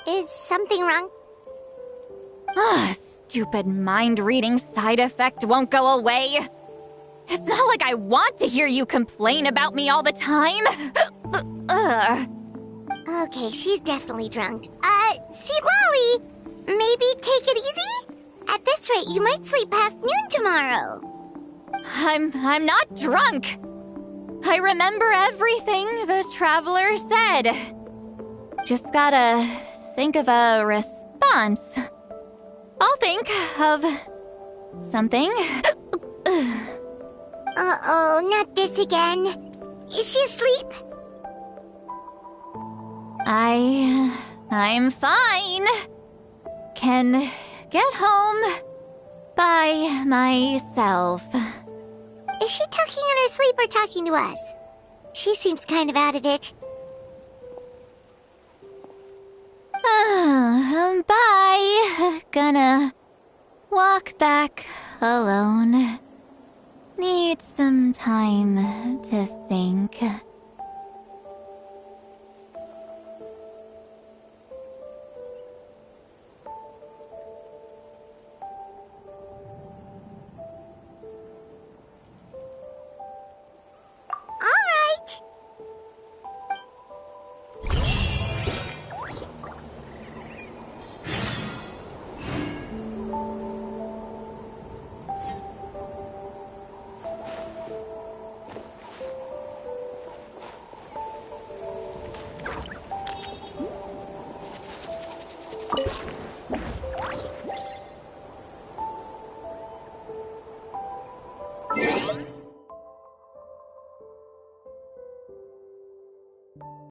Is something wrong? Stupid mind-reading side effect won't go away. It's not like I want to hear you complain about me all the time. Okay, she's definitely drunk. See, Lolly, maybe take it easy? At this rate, you might sleep past noon tomorrow. I'm not drunk. I remember everything the traveler said. Just gotta think of a response. I'll think of something. Uh-oh, not this again. Is she asleep? I'm fine. Can get home by myself. Is she talking in her sleep or talking to us? She seems kind of out of it. Bye. Gonna walk back alone. Need some time to think. Alright.